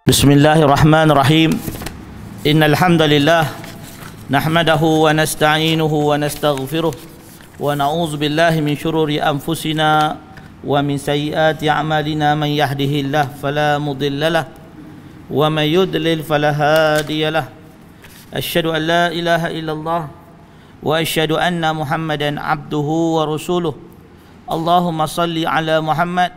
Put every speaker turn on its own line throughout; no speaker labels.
Bismillahirrahmanirrahim. Innal hamdalillah nahmadahu wa nasta'inuhu wa nastaghfiruh wa na'udzu billahi min shururi anfusina wa min sayyiati a'malina. Man yahdihillahu fala mudhillalah wa man yudlil fala hadiyalah. Asyhadu an la ilaha illallah wa asyhadu anna Muhammadan abduhu wa rasuluh. Allahumma salli ala Muhammad,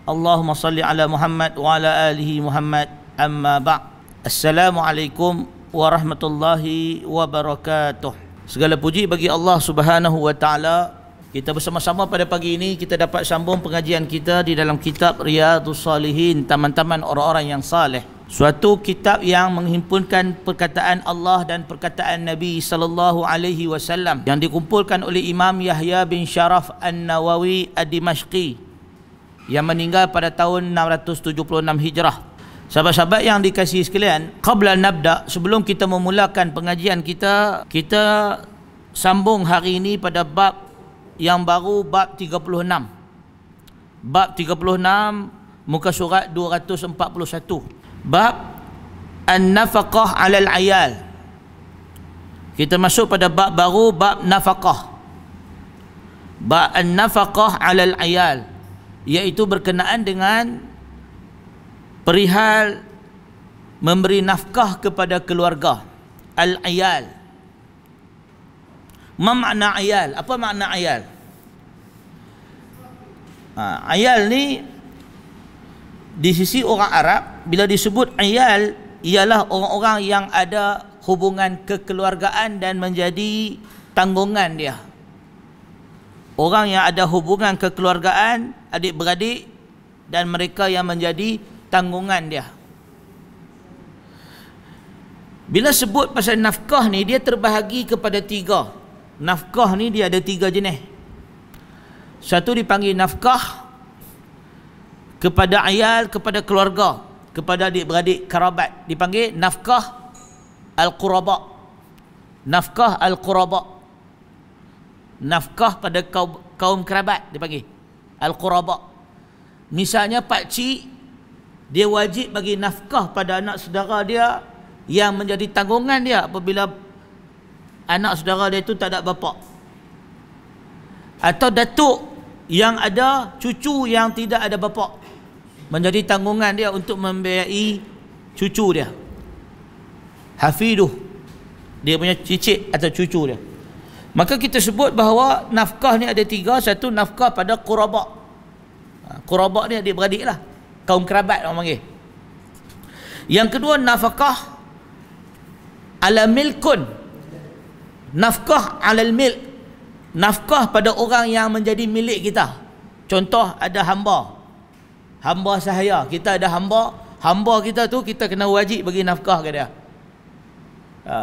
Allahumma salli ala Muhammad wa ala alihi Muhammad. Amma ba'. Assalamualaikum warahmatullahi wabarakatuh. Segala puji bagi Allah Subhanahu wa taala. Kita bersama-sama pada pagi ini kita dapat sambung pengajian kita di dalam kitab Riyadhus Shalihin, taman-taman orang-orang yang saleh. Suatu kitab yang menghimpunkan perkataan Allah dan perkataan Nabi sallallahu alaihi wasallam yang dikumpulkan oleh Imam Yahya bin Sharaf An-Nawawi Ad-Dimashqi yang meninggal pada tahun 676 Hijrah. Sahabat-sahabat yang dikasihi sekalian, qabla nabda, sebelum kita memulakan pengajian kita, kita sambung hari ini pada bab yang baru, bab 36. Bab 36 muka surat 241. Bab an-nafaqah 'alal 'ayal. Kita masuk pada bab baru, bab nafaqah. Bab an-nafaqah 'alal 'ayal, iaitu berkenaan dengan perihal memberi nafkah kepada keluarga. Al-ayal. Ma makna ayal? Apa makna ayal? Ayal ni di sisi orang Arab, bila disebut ayal, ialah orang-orang yang ada hubungan kekeluargaan dan menjadi tanggungan dia. Orang yang ada hubungan kekeluargaan, adik-beradik, dan mereka yang menjadi tanggungan dia. Bila sebut pasal nafkah ni, dia terbahagi kepada tiga. Nafkah ni dia ada tiga jenis. Satu dipanggil nafkah kepada ayal, kepada keluarga, kepada adik-beradik, kerabat, dipanggil nafkah al-quraba. Nafkah al-quraba. Nafkah pada kaum kerabat dipanggil al-quraba. Misalnya pak cik, dia wajib bagi nafkah pada anak saudara dia yang menjadi tanggungan dia apabila anak saudara dia itu tak ada bapa. Atau datuk yang ada cucu yang tidak ada bapa, menjadi tanggungan dia untuk membiayai cucu dia. Hafiduh, dia punya cicit atau cucu dia. Maka kita sebut bahawa nafkah ni ada tiga. Satu, nafkah pada quraba. Quraba ni adik-beradik lah, kaum kerabat orang panggil. Yang kedua, nafkah ala milkun. Nafkah alal milk. Nafkah pada orang yang menjadi milik kita. Contoh, ada hamba. Hamba sahaya. Kita ada hamba. Hamba kita tu kita kena wajib bagi nafkah ke dia.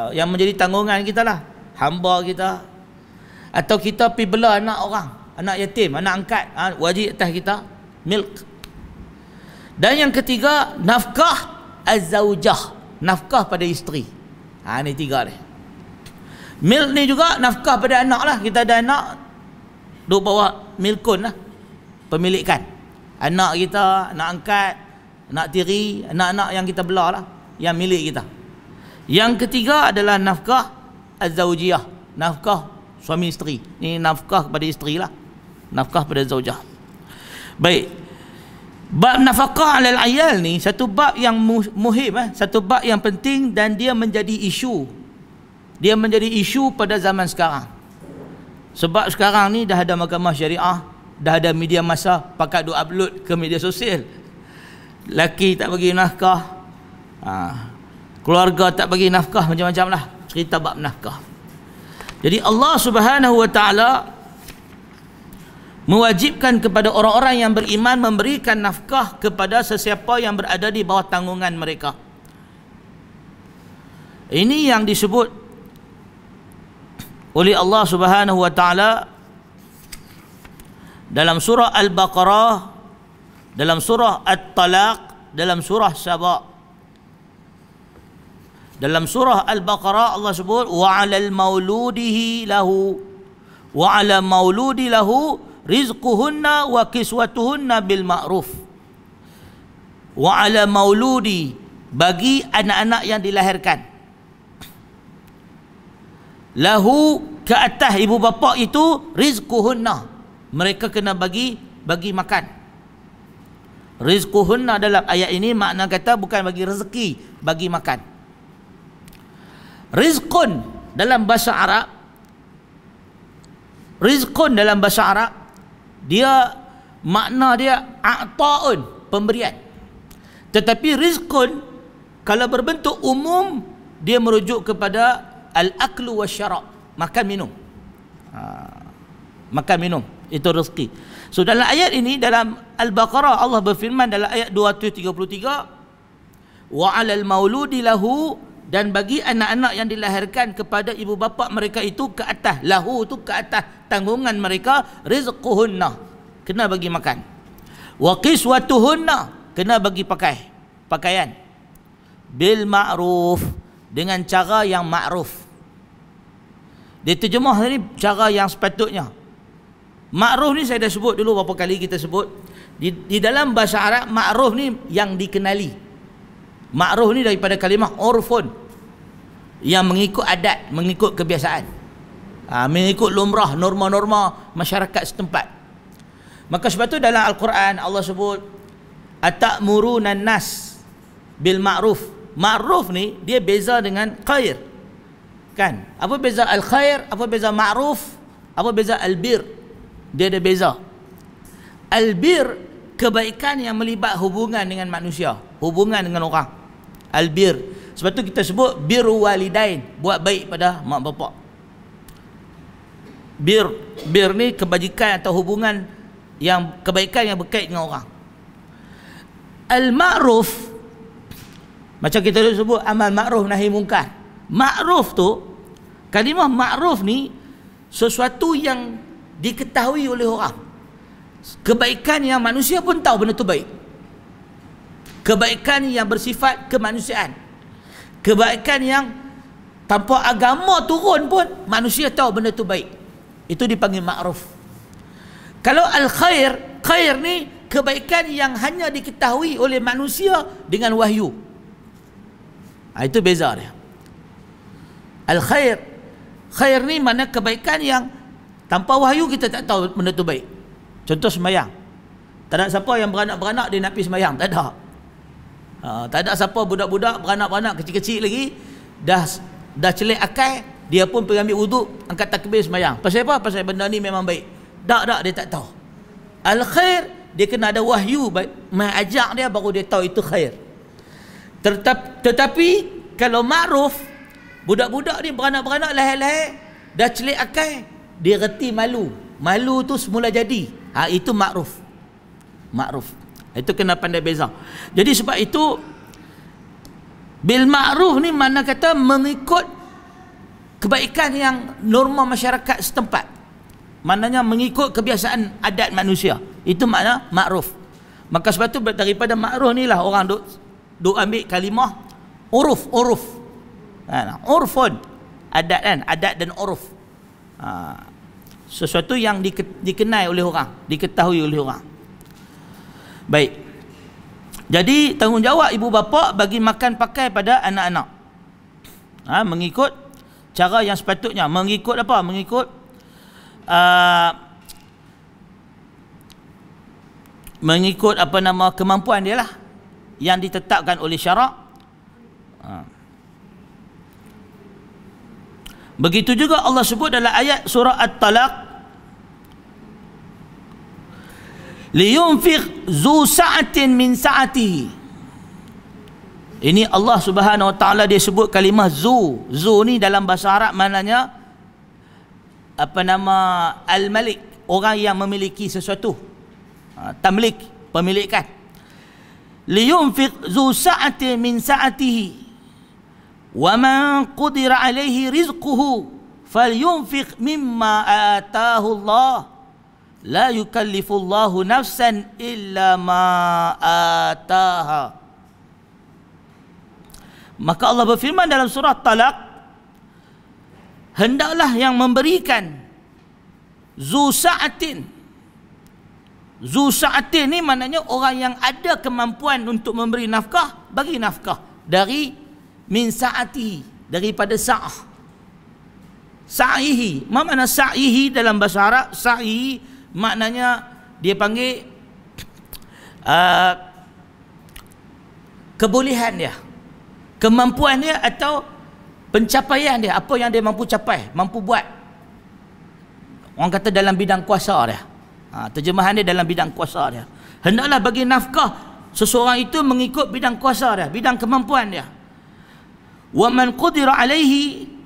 Yang menjadi tanggungan kita lah, hamba kita. Atau kita pergi bela anak orang, anak yatim, anak angkat, wajib atas kita milk. Dan yang ketiga, nafkah az-zaujah, nafkah pada isteri. Ni tiga ni. Milk ni juga nafkah pada anak lah. Kita ada anak, duk bawa milkun lah, pemilikan. Anak kita, anak angkat, anak tiri, anak-anak yang kita bela lah, yang milik kita. Yang ketiga adalah nafkah az-zaujiyah, nafkah suami isteri. Ni nafkah kepada isteri lah, nafkah pada zaujah. Baik. Bab nafaqah 'alal 'ayal ni satu bab yang muhim, satu bab yang penting, dan dia menjadi isu. Dia menjadi isu pada zaman sekarang. Sebab sekarang ni dah ada mahkamah syariah, dah ada media massa, pakat duk upload ke media sosial. Laki tak bagi nafkah, keluarga tak bagi nafkah, macam-macam lah cerita bab nafkah. Jadi Allah Subhanahu wa taala mewajibkan kepada orang-orang yang beriman memberikan nafkah kepada sesiapa yang berada di bawah tanggungan mereka. Ini yang disebut oleh Allah Subhanahu wa taala dalam surah Al-Baqarah, dalam surah At-Talaq, dalam surah Saba. Dalam surah Al-Baqarah Allah sebut wa 'alal mauludihi lahu wa 'ala mauludi lahu rizquhunna wa kiswatuhunna bil ma'ruf. Wa 'ala mauludi bagi anak-anak yang dilahirkan. Lahu, ke atas ibu bapa itu, rizquhunna, mereka kena bagi makan. Rizquhunna dalam ayat ini makna kata bukan bagi rezeki, bagi makan. Rizqun dalam bahasa Arab, rizqun dalam bahasa Arab, dia makna dia a'ta'un, pemberian. Tetapi rizqun kalau berbentuk umum, dia merujuk kepada al-aklu wasyara', makan minum. Makan minum itu rezeki. So dalam ayat ini, dalam Al-Baqarah, Allah berfirman dalam ayat 233, wa 'alal mauludi lahu, dan bagi anak-anak yang dilahirkan kepada ibu bapa mereka itu, ke atas, lahu tu ke atas tanggungan mereka, rizquhunna, kena bagi makan. Wa qiswatuhunna, kena bagi pakaian. Bil ma'ruf, dengan cara yang ma'ruf. Dia terjemah tadi cara yang sepatutnya. Ma'ruf ni saya dah sebut dulu berapa kali kita sebut. Di dalam bahasa Arab, ma'ruf ni yang dikenali. Ma'ruf ni daripada kalimah urfun, yang mengikut adat, mengikut kebiasaan, mengikut lumrah, norma-norma masyarakat setempat. Maka sebab tu dalam Al-Quran Allah sebut atamuruna nas bil ma'ruf. Ma'ruf ni dia beza dengan khair, kan? Apa beza al-khair, apa beza ma'ruf, apa beza al-bir? Dia ada beza. Al-bir, kebaikan yang melibat hubungan dengan manusia, hubungan dengan orang. Al-bir, sebab tu kita sebut birru walidain, buat baik pada mak bapak. Bir ni kebajikan atau hubungan yang, kebaikan yang berkait dengan orang. Al-ma'ruf, macam kita dulu sebut amal ma'ruf nahi mungkar. Ma'ruf tu, kalimah ma'ruf ni sesuatu yang diketahui oleh orang, kebaikan yang manusia pun tahu benda tu baik, kebaikan yang bersifat kemanusiaan, kebaikan yang tanpa agama turun pun manusia tahu benda tu baik. Itu dipanggil ma'ruf. Kalau al-khair, khair ni kebaikan yang hanya diketahui oleh manusia dengan wahyu. Itu beza dia. Al-khair, khair ni mana kebaikan yang tanpa wahyu kita tak tahu benda tu baik. Contoh sembahyang, tak ada siapa yang beranak-beranak dia nak pergi sembahyang, tak ada. Tak ada siapa budak-budak beranak-beranak kecil-kecil lagi dah celik akal, dia pun pergi ambil wuduk, angkat takbir sembahyang. Pasal apa? Pasal benda ni memang baik. Tak, dia tak tahu. Al-khair, dia kena ada wahyu mengajak dia, baru dia tahu itu khair. Tetapi kalau ma'ruf, budak-budak ni beranak-beranak lahir-lahir dah celik akal, dia reti malu. Malu tu semula jadi. Itu ma'ruf. Ma'ruf. Itu kena pandai beza. Jadi sebab itu bil ma'ruf ni mana kata mengikut kebaikan yang norma masyarakat setempat. Maknanya mengikut kebiasaan adat manusia. Itu makna ma'ruf. Maka sebab tu daripada ma'ruf ni lah orang duk ambil kalimah uruf. Urfun, adat kan, adat dan uruf. Sesuatu yang dikenal oleh orang, diketahui oleh orang. Baik. Jadi tanggungjawab ibu bapa bagi makan pakai pada anak-anak. Mengikut cara yang sepatutnya. Mengikut apa? Mengikut apa nama kemampuan dia lah, yang ditetapkan oleh syarak. Begitu juga Allah sebut dalam ayat surah At-Talaq, liyunfiq zu sa'atin min sa'atihi. Ini Allah Subhanahu wa taala dia sebut kalimah zu. Zu ni dalam bahasa Arab maknanya apa nama al-malik, orang yang memiliki sesuatu. Tamlik, pemilikan. Liyunfiq zu sa'atin min sa'atihi wa man qudira alaihi rizquhu falyunfiq mimma ataahu Allah la yukallifullahu nafsan illa ma ataaha. Maka Allah berfirman dalam surah Talaq, hendaklah yang memberikan zu sa'atin. Zu sa'atin ni maknanya orang yang ada kemampuan untuk memberi nafkah, bagi nafkah. dari min sa'atihi, daripada sa'ah. Sa'ihi, apa makna sa'ihi dalam bahasa Arab? Sa'ihi maknanya dia panggil kebolehan dia, kemampuan dia atau pencapaian dia, apa yang dia mampu capai, mampu buat. Orang kata dalam bidang kuasa dia. Terjemahan dia dalam bidang kuasa dia. Hendaklah bagi nafkah seseorang itu mengikut bidang kuasa dia, bidang kemampuan dia. Wa man qudira alaihi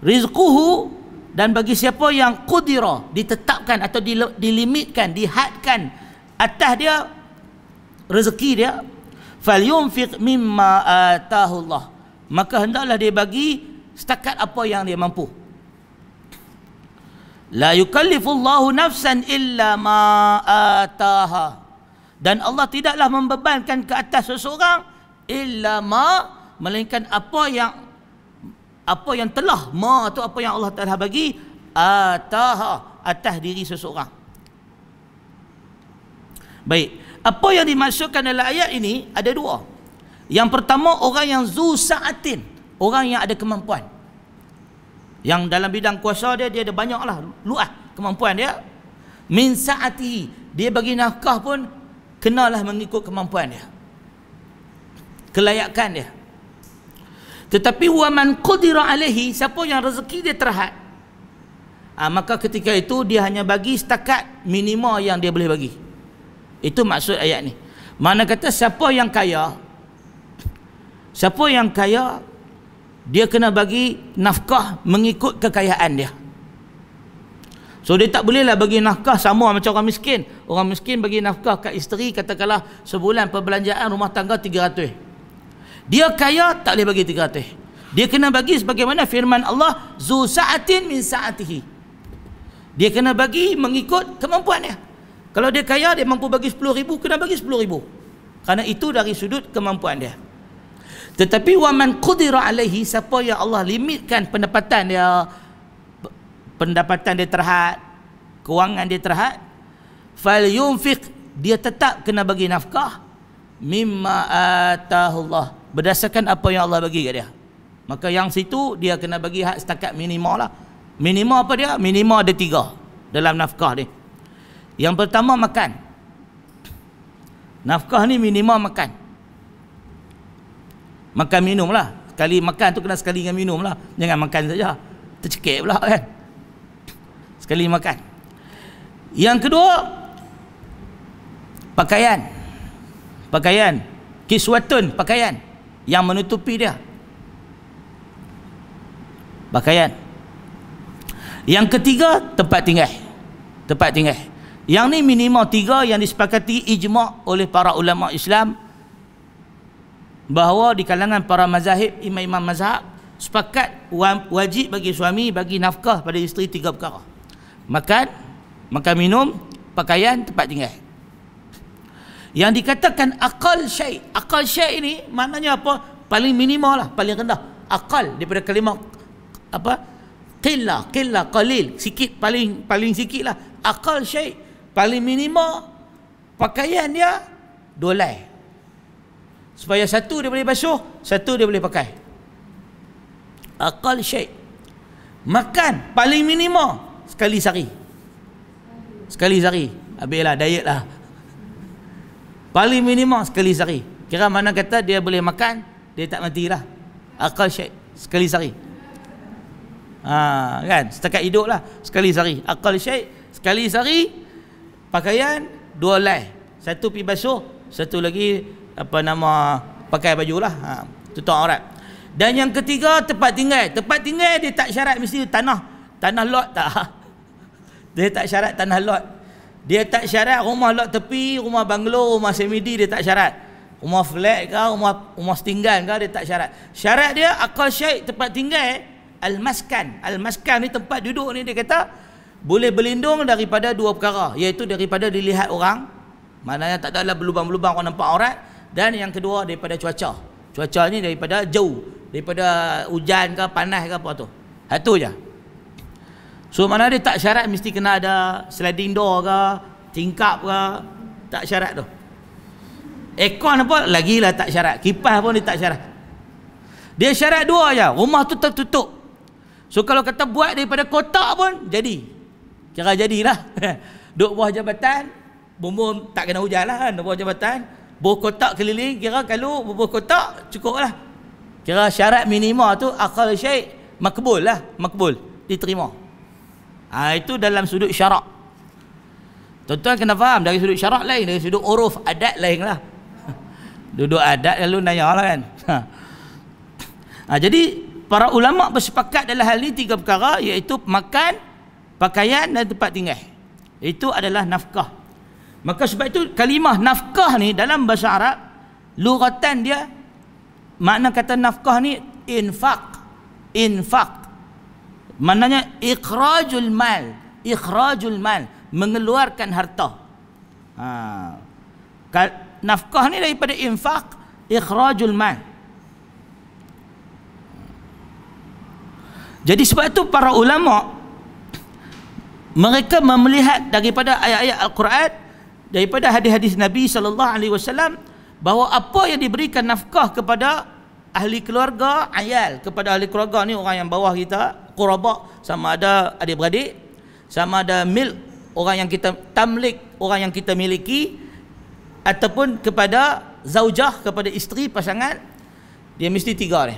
rizquhu, dan bagi siapa yang qudira, ditetapkan atau dilimitkan, dihadkan atas dia rezeki dia, falyunfiq mimma atahu Allah, maka hendaklah dia bagi setakat apa yang dia mampu. La yukallifullahu nafsan illa ma ataha, dan Allah tidaklah membebankan ke atas seseorang illa ma, melainkan apa yang telah, ma tu apa yang Allah telah bagi, ataha, atas diri seseorang. Baik, apa yang dimaksudkan dalam ayat ini ada dua. Yang pertama, orang yang zu sa'atin, orang yang ada kemampuan, yang dalam bidang kuasa dia ada banyaklah luas kemampuan dia. Min sa'atihi, dia bagi nafkah pun kenalah mengikut kemampuan dia, kelayakan dia. Tetapi wa man qudira alaihi, siapa yang rezeki dia terhad, maka ketika itu dia hanya bagi setakat minima yang dia boleh bagi. Itu maksud ayat ni. Mana kata siapa yang kaya, dia kena bagi nafkah mengikut kekayaan dia. So dia tak bolehlah bagi nafkah sama macam orang miskin. Orang miskin bagi nafkah kat isteri, katakanlah sebulan perbelanjaan rumah tangga 300. Dia kaya, tak boleh bagi 300. Dia kena bagi sebagaimana firman Allah, zu sa'atin min sa'atihi. Dia kena bagi mengikut kemampuannya. Kalau dia kaya, dia mampu bagi 10,000, kena bagi 10,000. Kerana itu dari sudut kemampuan dia. Tetapi wa man qudira alaihi, siapa yang Allah limitkan pendapatan dia terhad, kewangan dia terhad, falyunfiq, dia tetap kena bagi nafkah mimma atahullah, berdasarkan apa yang Allah bagi kat dia. Maka yang situ dia kena bagi hak setakat minima lah. Minima apa dia? Minima ada 3 dalam nafkah ni. Yang pertama, makan. Nafkah ni minima makan. Makan minum lah. Sekali makan tu kena sekali dengan minum lah. Jangan makan saja, tercekik pula kan. Sekali makan. Yang kedua, pakaian. Pakaian, kiswatun, pakaian yang menutupi dia. Pakaian. Yang ketiga, tempat tinggal. Tempat tinggal. Yang ni minima 3 yang disepakati ijma' oleh para ulama Islam, bahawa di kalangan para mazahib, imam-imam mazhab sepakat wajib bagi suami bagi nafkah pada isteri 3 perkara. Makan minum, pakaian, tempat tinggal. Yang dikatakan akal syai'. Akal syai' ini maknanya apa? Paling minima lah, paling rendah. Akal daripada kalimah apa? Qillah, qalil, sikit, paling sikit lah. Akal syai', paling minima pakaian dia 2 helai. Supaya satu dia boleh basuh, satu dia boleh pakai. Akal syai'. Makan paling minima sekali sehari. Sekali sehari. Habislah diet lah. Paling minima sekali sehari. Kira mana kata dia boleh makan, dia tak matilah. Akal syai', sekali sehari. Kan? Setakat hidup lah, sekali sehari. Akal syai', sekali sehari. Pakaian 2 helai. Satu pergi basuh, satu lagi pakai baju lah, tutup aurat. Dan yang ketiga, tempat tinggal. Tempat tinggal dia tak syarat mesti tanah lot, tak. Dia tak syarat tanah lot. Dia tak syarat rumah lot tepi, rumah banglo, rumah semidi, dia tak syarat. Rumah flat ke, rumah setinggan ke, dia tak syarat. Syarat dia akal syai', tempat tinggal, al-maskan. Al-maskan ni tempat duduk ni, dia kata boleh berlindung daripada 2 perkara, iaitu daripada dilihat orang, maknanya tak adalah berlubang-lubang orang nampak aurat, dan yang kedua daripada cuaca. Cuaca ni daripada jauh, daripada hujan ke, panas ke, apa tu. Satu je. So mana dia tak syarat mesti kena ada sliding door ke, tingkap ke, tak syarat tu. Aircon apa lagilah tak syarat, kipas pun dia tak syarat. Dia syarat dua aja, rumah tu tertutup. So kalau kata buat daripada kotak pun jadi, kira jadilah. Duk bawah jabatan, bumbung tak kena hujan lah kan, bawah jabatan, bawah kotak keliling, kira kalau bawah kotak cukup lah. Kira syarat minima tu akal syai' makbul lah, makbul, diterima. Itu dalam sudut syarak. Tuan-tuan kena faham, dari sudut syarak lain, dari sudut uruf adat lain lah. Duduk adat lalu nanya lah kan. Jadi para ulama bersepakat dalam hal ini 3 perkara, iaitu makan, pakaian dan tempat tinggal. Itu adalah nafkah. Maka sebab itu kalimah nafkah ni dalam bahasa Arab, lugatan dia, makna kata nafkah ni infak. Infak maknanya ikhrajul mal, ikhrajul mal, mengeluarkan harta. Nafkah ni daripada infak, ikhrajul mal. Jadi sebab itu para ulama mereka melihat daripada ayat-ayat Al-Quran, daripada hadis-hadis Nabi SAW, bahawa apa yang diberikan nafkah kepada ahli keluarga, ayal, kepada ahli keluarga ni orang yang bawah kita, quraba, sama ada adik-beradik, sama ada milk, orang yang kita tamlik, orang yang kita miliki, ataupun kepada zaujah, kepada isteri, pasangan, dia mesti 3 ni: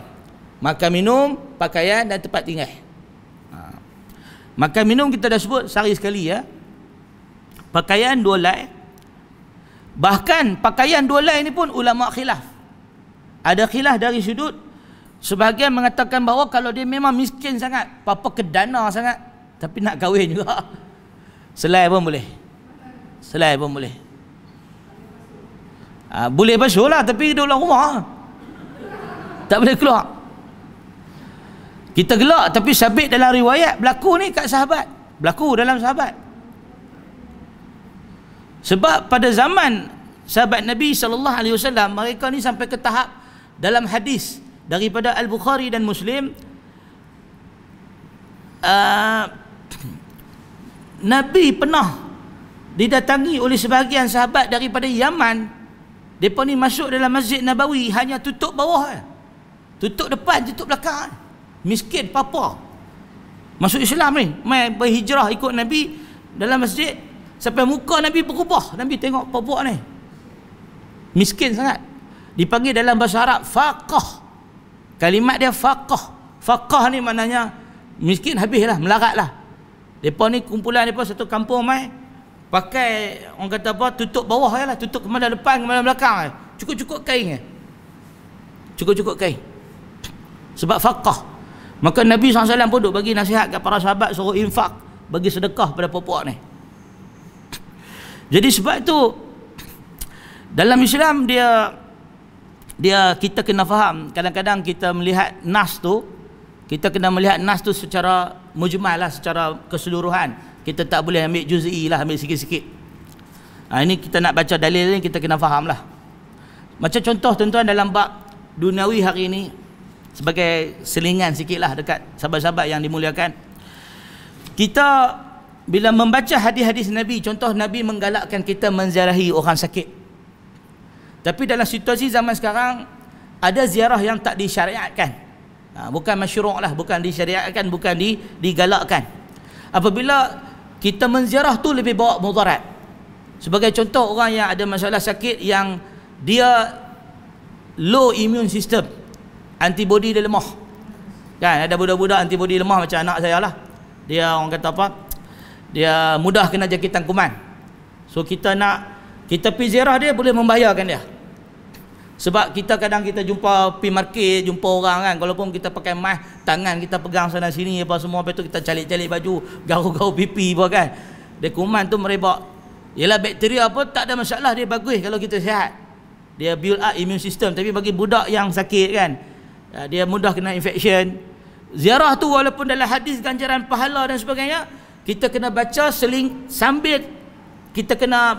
makan, minum, pakaian dan tempat tinggal. Makan minum kita dah sebut sehari sekali ya. Pakaian 2 helai. Bahkan pakaian 2 helai ni pun ulama khilaf. Ada khilaf dari sudut, sebahagian mengatakan bahawa kalau dia memang miskin sangat, apa kedana sangat, tapi nak kahwin juga, selai pun boleh. Selai pun boleh. Boleh basuh lah, tapi duduk dalam rumah, tak boleh keluar. Kita gelak, tapi sabit dalam riwayat berlaku ni kat sahabat, berlaku dalam sahabat. Sebab pada zaman sahabat Nabi SAW, mereka ni sampai ke tahap dalam hadis daripada Al-Bukhari dan Muslim, Nabi pernah didatangi oleh sebahagian sahabat daripada Yaman. Mereka ni masuk dalam Masjid Nabawi hanya tutup bawah, tutup depan, tutup belakang. Miskin papa, masuk Islam ni, mai berhijrah ikut Nabi dalam masjid, sampai muka Nabi berubah. Nabi tengok papa ni miskin sangat, dipanggil dalam bahasa Arab faqah. Kalimat dia faqah. Faqah ni maknanya miskin habislah, melaratlah. Depa ni kumpulan depa satu kampung mai pakai, orang kata apa, tutup bawah lah, tutup kemana depan, kemana belakang, cukup-cukup kain, cukup-cukup kain, sebab faqah. Maka Nabi SAW pun duk bagi nasihat kepada para sahabat, suruh infak, bagi sedekah pada puak-puak ni. Jadi sebab itu dalam Islam dia kita kena faham, kadang-kadang kita melihat nas tu, kita kena melihat nas tu secara mujmal lah, secara keseluruhan. Kita tak boleh ambil juz'i lah, ambil sikit-sikit. Ini kita nak baca dalil ni, kita kena faham lah. Macam contoh tuan-tuan dalam bab duniawi hari ini, sebagai selingan sikit lah dekat sahabat-sahabat yang dimuliakan, kita bila membaca hadis-hadis Nabi, contoh Nabi menggalakkan kita menziarahi orang sakit. Tapi dalam situasi zaman sekarang, ada ziarah yang tak disyariatkan, bukan masyru' lah, bukan disyariatkan, bukan digalakkan. Apabila kita menziarah tu lebih bawa mudarat. Sebagai contoh, orang yang ada masalah sakit, yang dia low immune system, antibody dia lemah kan. Ada budak-budak antibody lemah macam anak saya lah, dia orang kata apa, dia mudah kena jangkitan kuman. So kita pergi ziarah dia boleh membahayakan dia. Sebab kita kadang kita jumpa pergi market, jumpa orang kan, walaupun kita pakai mask, tangan kita pegang sana sini apa semua, lepas tu kita calik-calik baju, garuk-garuk pipi apa kan, dia kuman tu merebak. Yelah, bakteria apa tak ada masalah, dia bagus kalau kita sihat, dia build up immune system. Tapi bagi budak yang sakit kan, dia mudah kena infection. Ziarah tu walaupun dalam hadis ganjaran pahala dan sebagainya, kita kena baca sambil kita kena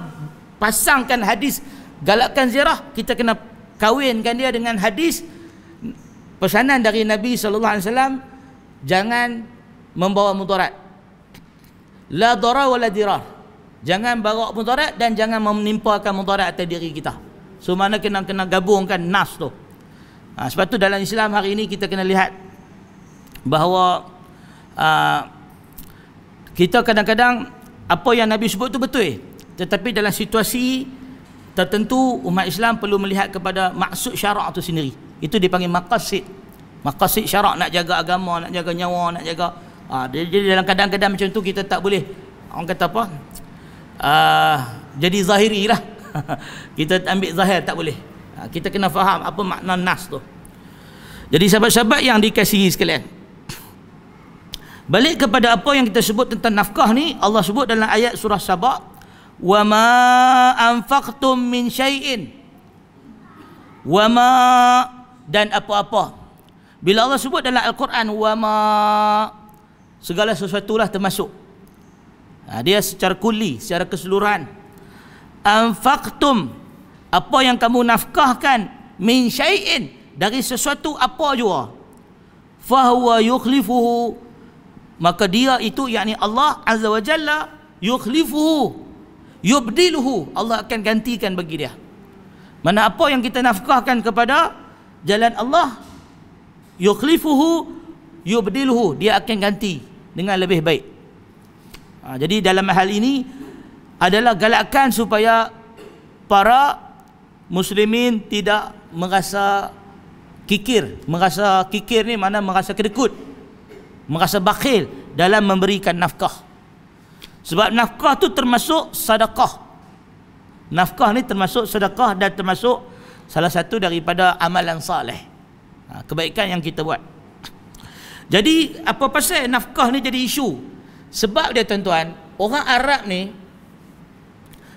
pasangkan hadis galakkan ziarah, kita kena kawinkan dia dengan hadis pesanan dari Nabi SAW, jangan membawa mudarat, la darar wala dirar, jangan bawa mudarat dan jangan menimpakan mudarat atas diri kita. So mana kena gabungkan nas tu. Sebab tu dalam Islam hari ini kita kena lihat bahawa kita kadang-kadang apa yang Nabi sebut tu betul, tetapi dalam situasi tertentu umat Islam perlu melihat kepada maksud syarak tu sendiri. Itu dipanggil maqasid. Maqasid syarak, nak jaga agama, nak jaga nyawa, nak jaga jadi dalam keadaan-keadaan macam tu kita tak boleh, orang kata apa, jadi zahiri lah. Kita ambil zahir, tak boleh. Kita kena faham apa makna nas tu. Jadi sahabat-sahabat yang dikasihi sekalian, balik kepada apa yang kita sebut tentang nafkah ni, Allah sebut dalam ayat surah Saba, wa ma anfaqtum min syai'in, wa ma, dan apa-apa. Bila Allah sebut dalam Al-Quran wa ma, segala sesuatulah termasuk. Dia secara kulli, secara keseluruhan. Anfaqtum, apa yang kamu nafkahkan, min syai'in, dari sesuatu apa jua, fahuwa yukhlifuhu, maka dia itu, yakni Allah Azza wa Jalla, yukhlifuhu, yubdiluhu, Allah akan gantikan bagi dia. Mana apa yang kita nafkahkan kepada jalan Allah, yukhlifuhu yubdiluhu, dia akan ganti dengan lebih baik. Jadi dalam hal ini adalah galakkan supaya para muslimin tidak merasa kikir. Merasa kikir ni mana merasa kedekut, merasa bakhil dalam memberikan nafkah. Sebab nafkah tu termasuk sedekah. Nafkah ni termasuk sedekah dan termasuk salah satu daripada amalan saleh, kebaikan yang kita buat. Jadi apa pasal nafkah ni jadi isu? Sebab dia tuan-tuan, orang Arab ni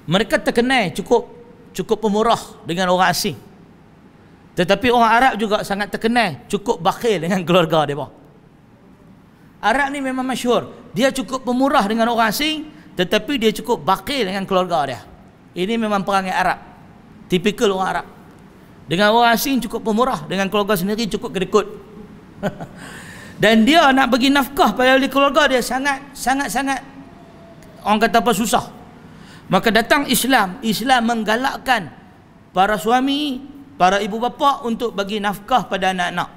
mereka terkenal cukup pemurah dengan orang asing. Tetapi orang Arab juga sangat terkenal cukup bakhil dengan keluarga dia. Arab ni memang masyhur, dia cukup pemurah dengan orang asing, tetapi dia cukup bakhil dengan keluarga dia. Ini memang perangai Arab, tipikal orang Arab. Dengan orang asing cukup pemurah, dengan keluarga sendiri cukup kedekut. Dan dia nak bagi nafkah pada ahli keluarga dia sangat orang kata apa, susah. Maka datang Islam menggalakkan para suami, para ibu bapa untuk bagi nafkah pada anak-anak,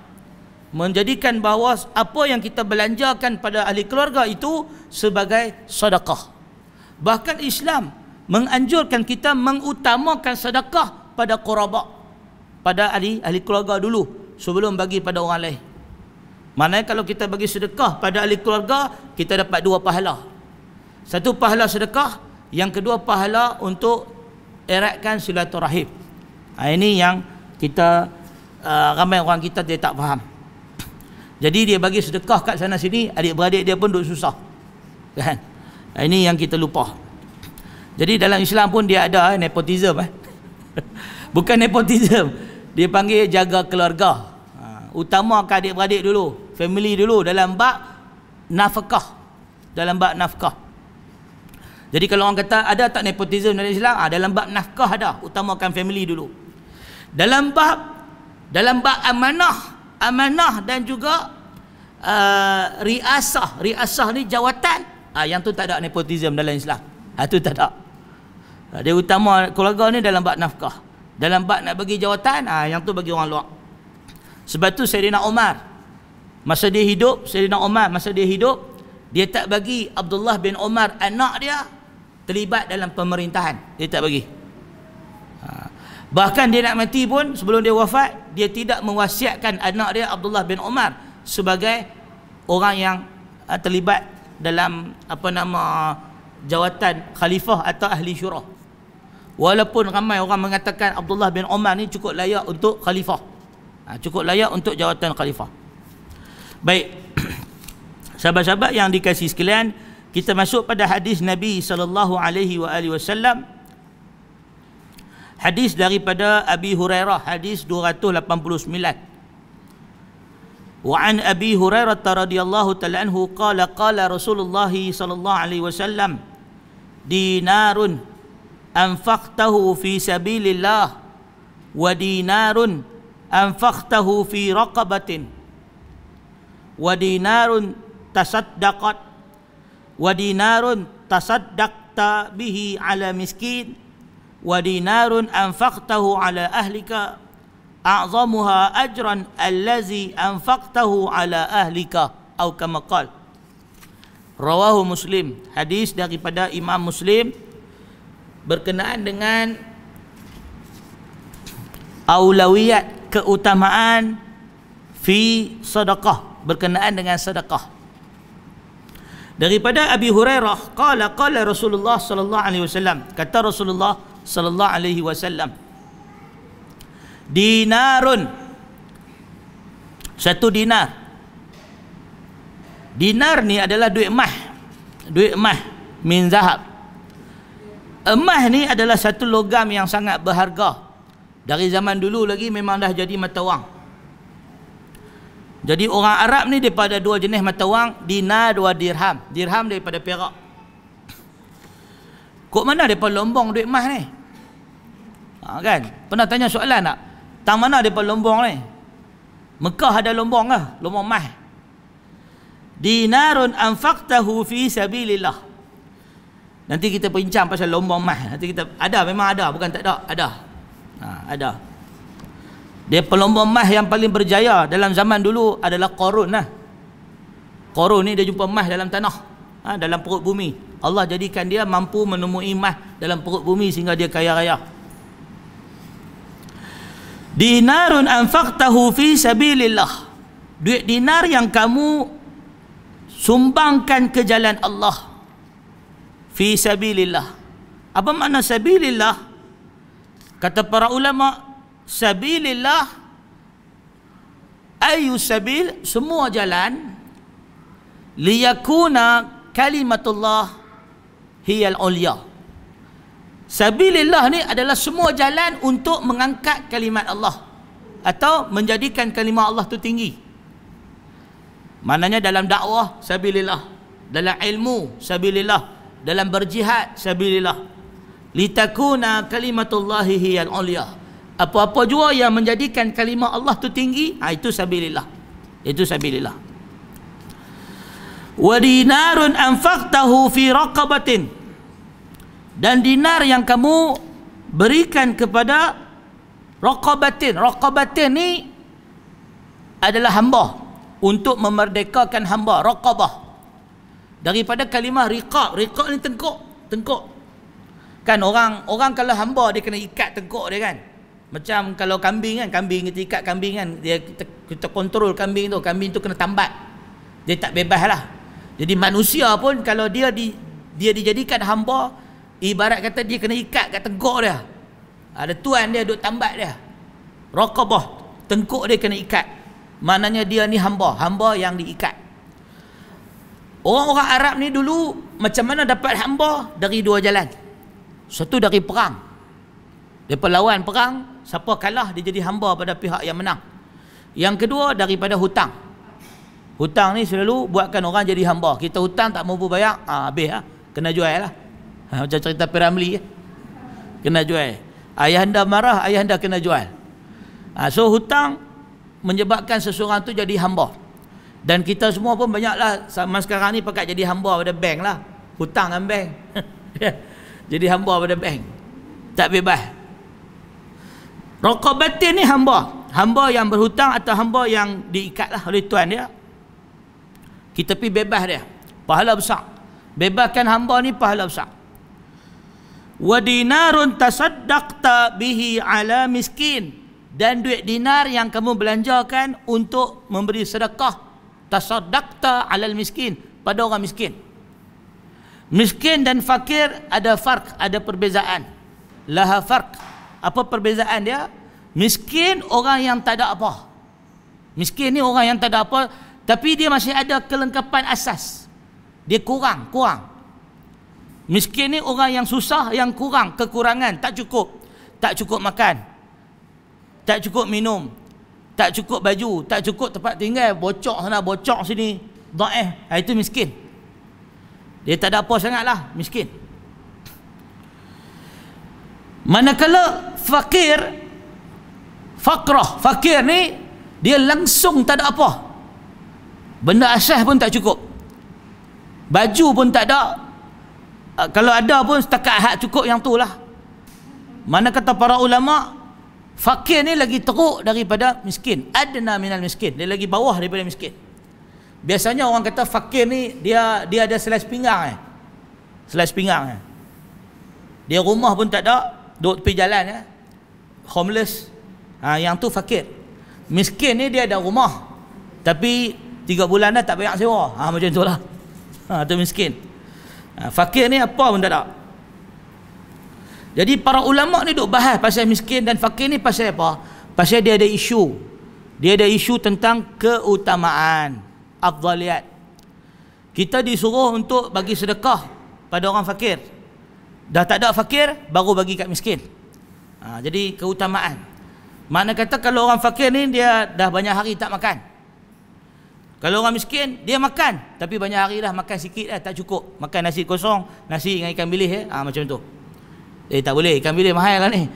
menjadikan bahawa apa yang kita belanjakan pada ahli keluarga itu sebagai sedekah. Bahkan Islam menganjurkan kita mengutamakan sedekah pada quraba, pada ahli keluarga dulu sebelum bagi pada orang lain. Maknanya kalau kita bagi sedekah pada ahli keluarga, kita dapat dua pahala. Satu pahala sedekah, yang kedua pahala untuk eratkan silaturahim. Ini yang kita ramai orang kita dia tak faham. Jadi dia bagi sedekah kat sana sini, adik-beradik dia pun duk susah, kan? Ini yang kita lupa. Jadi dalam Islam pun dia ada nepotism. Bukan nepotism, dia panggil jaga keluarga. Utamakan adik-beradik dulu, family dulu dalam bab nafkah. Dalam bab nafkah. Jadi kalau orang kata ada tak nepotism dalam Islam? Dalam bab nafkah ada, utamakan family dulu. Dalam bab amanah dan juga riasah ni jawatan, yang tu tak ada nepotism dalam Islam. Tu tak ada. Dia utama keluarga ni dalam bab nafkah. Dalam bab nak bagi jawatan, yang tu bagi orang luar. Sebab tu Sayyidina Umar masa dia hidup, dia tak bagi Abdullah bin Umar anak dia terlibat dalam pemerintahan. Dia tak bagi. Bahkan dia nak mati pun, sebelum dia wafat, dia tidak mewasiatkan anak dia Abdullah bin Umar sebagai orang yang terlibat dalam jawatan khalifah atau ahli syura. Walaupun ramai orang mengatakan Abdullah bin Umar ni cukup layak untuk khalifah, cukup layak untuk jawatan khalifah. Baik, sahabat-sahabat yang dikasihi sekalian, kita masuk pada hadis Nabi SAW. Hadis daripada Abi Hurairah, hadis 289. Wa an Abi Hurairah radhiyallahu ta'ala anhu qala Rasulullah sallallahu alaihi wasallam, dinarun anfaqtahu fi sabilillah wa dinarun anfaqtahu fi raqabatin wa dinarun tasaddaqta bihi ala miskin wa dinarun anfaqtahu ala ahlika a'zamuha ajran allazi anfaqtahu ala ahlika, atau kama qala. Rawahu Muslim. Hadis daripada Imam Muslim berkenaan dengan aulawiyat, keutamaan fi sedekah, berkenaan dengan sedekah. Daripada Abi Hurairah, qala Rasulullah sallallahu alaihi wasallam, kata Rasulullah sallallahu alaihi wasallam, dinarun, satu dinar. Dinar ni adalah duit emas. Duit emas min zahab. Emas ni adalah satu logam yang sangat berharga. Dari zaman dulu lagi memang dah jadi mata wang. Jadi orang Arab ni daripada dua jenis mata wang, dinar dua dirham. Dirham daripada perak. Kok mana daripada Lombong duit emas ni? Kan? Pernah tanya soalan tak? Tang mana daripada Lombong ni? Mekah ada Lombong ke? Lombong emas. Dinarun anfaqtahu fi sabilillah. Nanti kita bincang pasal Lombong emas. Nanti kita ada, memang ada, bukan tak ada, ada. Ada. Dia pelombong emas yang paling berjaya dalam zaman dulu adalah Qarun lah. Qarun ni dia jumpa emas dalam tanah, dalam perut bumi. Allah jadikan dia mampu menemui emas dalam perut bumi sehingga dia kaya raya. Dinarun anfaqtahu fi sabilillah. Duit dinar yang kamu sumbangkan ke jalan Allah. Fi sabilillah. Apa makna sabilillah? Kata para ulama, sabilillah ayu sabil, semua jalan, liyakuna kalimatullah hiyal ulya. Sabilillah ni adalah semua jalan untuk mengangkat kalimat Allah atau menjadikan kalimat Allah tu tinggi. Maknanya dalam dakwah sabilillah, dalam ilmu sabilillah, dalam berjihad sabilillah. Litakuna kalimatullahi hiyal ulya. Apa-apa jua yang menjadikan kalimah Allah tu tinggi, itu sabilillah. Itu sabilillah. Wa dinarun anfaqtahu fi raqabatin. Dan dinar yang kamu berikan kepada raqabatin. Raqabatin ni adalah hamba, untuk memerdekakan hamba. Raqabah daripada kalimah riqab. Riqab ni tengkuk, tengkuk. Kan orang kalau hamba dia kena ikat tengkuk dia kan. Macam kalau kambing kan, kambing kita ikat kambing kan, kita kontrol kambing tu kena tambat. Dia tak bebas lah. Jadi manusia pun kalau dia dijadikan hamba, ibarat kata dia kena ikat kat tengkuk dia. Ada tuan dia duk tambat dia. Raqabah, tengkuk dia kena ikat. Maknanya dia ni hamba, hamba yang diikat. Orang-orang Arab ni dulu macam mana dapat hamba? Dari dua jalan. Satu dari perang. Dia lawan perang, siapa kalah dia jadi hamba pada pihak yang menang. Yang kedua daripada hutang. Hutang ni selalu buatkan orang jadi hamba. Kita hutang tak mampu bayar, habis lah, kena jual lah. Macam cerita Piramli, kena jual. Ayah anda marah, ayah anda kena jual. So hutang menyebabkan seseorang tu jadi hamba. Dan kita semua pun banyaklah zaman sekarang ni pakat jadi hamba pada bank lah. Hutang dengan bank. Jadi hamba pada bank, tak bebas. Raqabatin ni hamba, hamba yang berhutang atau hamba yang diikat lah oleh tuan dia. Kita pergi bebas dia, pahala besar. Bebaskan hamba ni pahala besar. Wa dinarun tasaddaqta bihi ala miskin. Dan duit dinar yang kamu belanjakan untuk memberi sedekah, tasaddaqta alal miskin, pada orang miskin. Miskin dan fakir ada farq, ada perbezaan. Laha farq. Apa perbezaan dia? Miskin orang yang tak ada apa. Miskin ni orang yang tak ada apa, tapi dia masih ada kelengkapan asas. Dia kurang. Miskin ni orang yang susah, yang kurang, kekurangan, tak cukup makan, tak cukup minum, tak cukup baju, tak cukup tempat tinggal, bocok sana, bocok sini, dhaif. Itu miskin. Dia tak ada apa sangatlah, miskin. Manakala fakir, fakir ni dia langsung tak ada apa. Benda asas pun tak cukup. Baju pun tak ada. Kalau ada pun setakat hak cukup yang tu lah. Mana kata para ulama, fakir ni lagi teruk daripada miskin. Adna minal miskin, dia lagi bawah daripada miskin. Biasanya orang kata fakir ni dia ada selai pinggang selai pinggang dia rumah pun tak ada, duduk tepi jalan homeless. Yang tu fakir. Miskin ni dia ada rumah tapi 3 bulan dah tak bayar sewa. Macam tu lah. Tu miskin. Fakir ni apa pun tak ada. Jadi para ulama ni duk bahas pasal miskin dan fakir ni pasal apa? Pasal dia ada isu. Dia ada isu tentang keutamaan, afdaliyat. Kita disuruh untuk bagi sedekah pada orang fakir. Dah tak ada fakir, baru bagi kat miskin. Jadi keutamaan. Mana kata kalau orang fakir ni dia dah banyak hari tak makan. Kalau orang miskin dia makan, tapi banyak hari dah makan sikit tak cukup. Makan nasi kosong, nasi dengan ikan bilis macam tu. Tak boleh, ikan bilis mahal lah ni.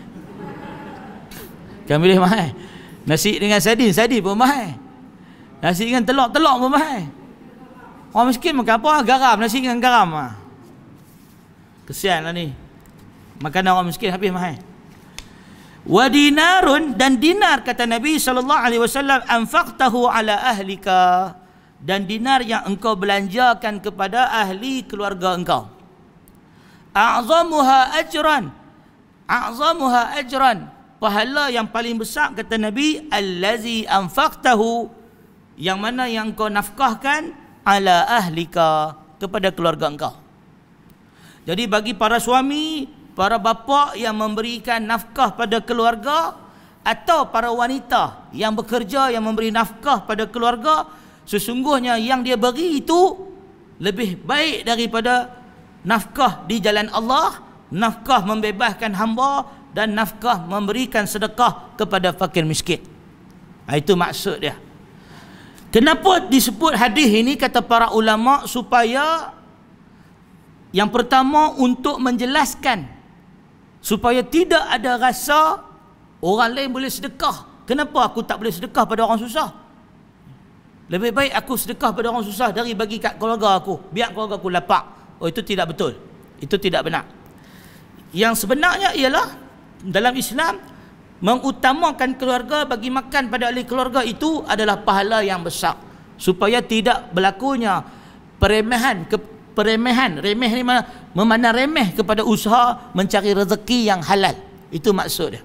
Ikan bilis mahal. Nasi dengan sardin pun mahal. Nasi dengan telur pun mahal. Orang miskin makan apa? Garam, nasi dengan garam. Kesian lah ni. Makanan orang miskin habis mahal. Wa dinarun, dan dinar kata Nabi SAW, anfaqtahu ala ahlika, dan dinar yang engkau belanjakan kepada ahli keluarga engkau. A'zamuha ajran, pahala yang paling besar kata Nabi, allazi anfaqtahu, yang mana yang kau nafkahkan, ala ahlika, kepada keluarga engkau. Jadi bagi para suami, para bapa yang memberikan nafkah pada keluarga, atau para wanita yang bekerja yang memberi nafkah pada keluarga, sesungguhnya yang dia beri itu lebih baik daripada nafkah di jalan Allah, nafkah membebaskan hamba, dan nafkah memberikan sedekah kepada fakir miskin. Itu maksud dia. Kenapa disebut hadis ini kata para ulama? Supaya yang pertama untuk menjelaskan, supaya tidak ada rasa orang lain boleh sedekah. Kenapa aku tak boleh sedekah pada orang susah? Lebih baik aku sedekah pada orang susah dari bagi kat keluarga aku, biar keluarga aku lapar. Itu tidak betul. Itu tidak benar. Yang sebenarnya ialah dalam Islam, mengutamakan keluarga, bagi makan pada ahli keluarga itu adalah pahala yang besar, supaya tidak berlakunya peremehan. Remeh ni memandang remeh kepada usaha mencari rezeki yang halal. Itu maksud dia.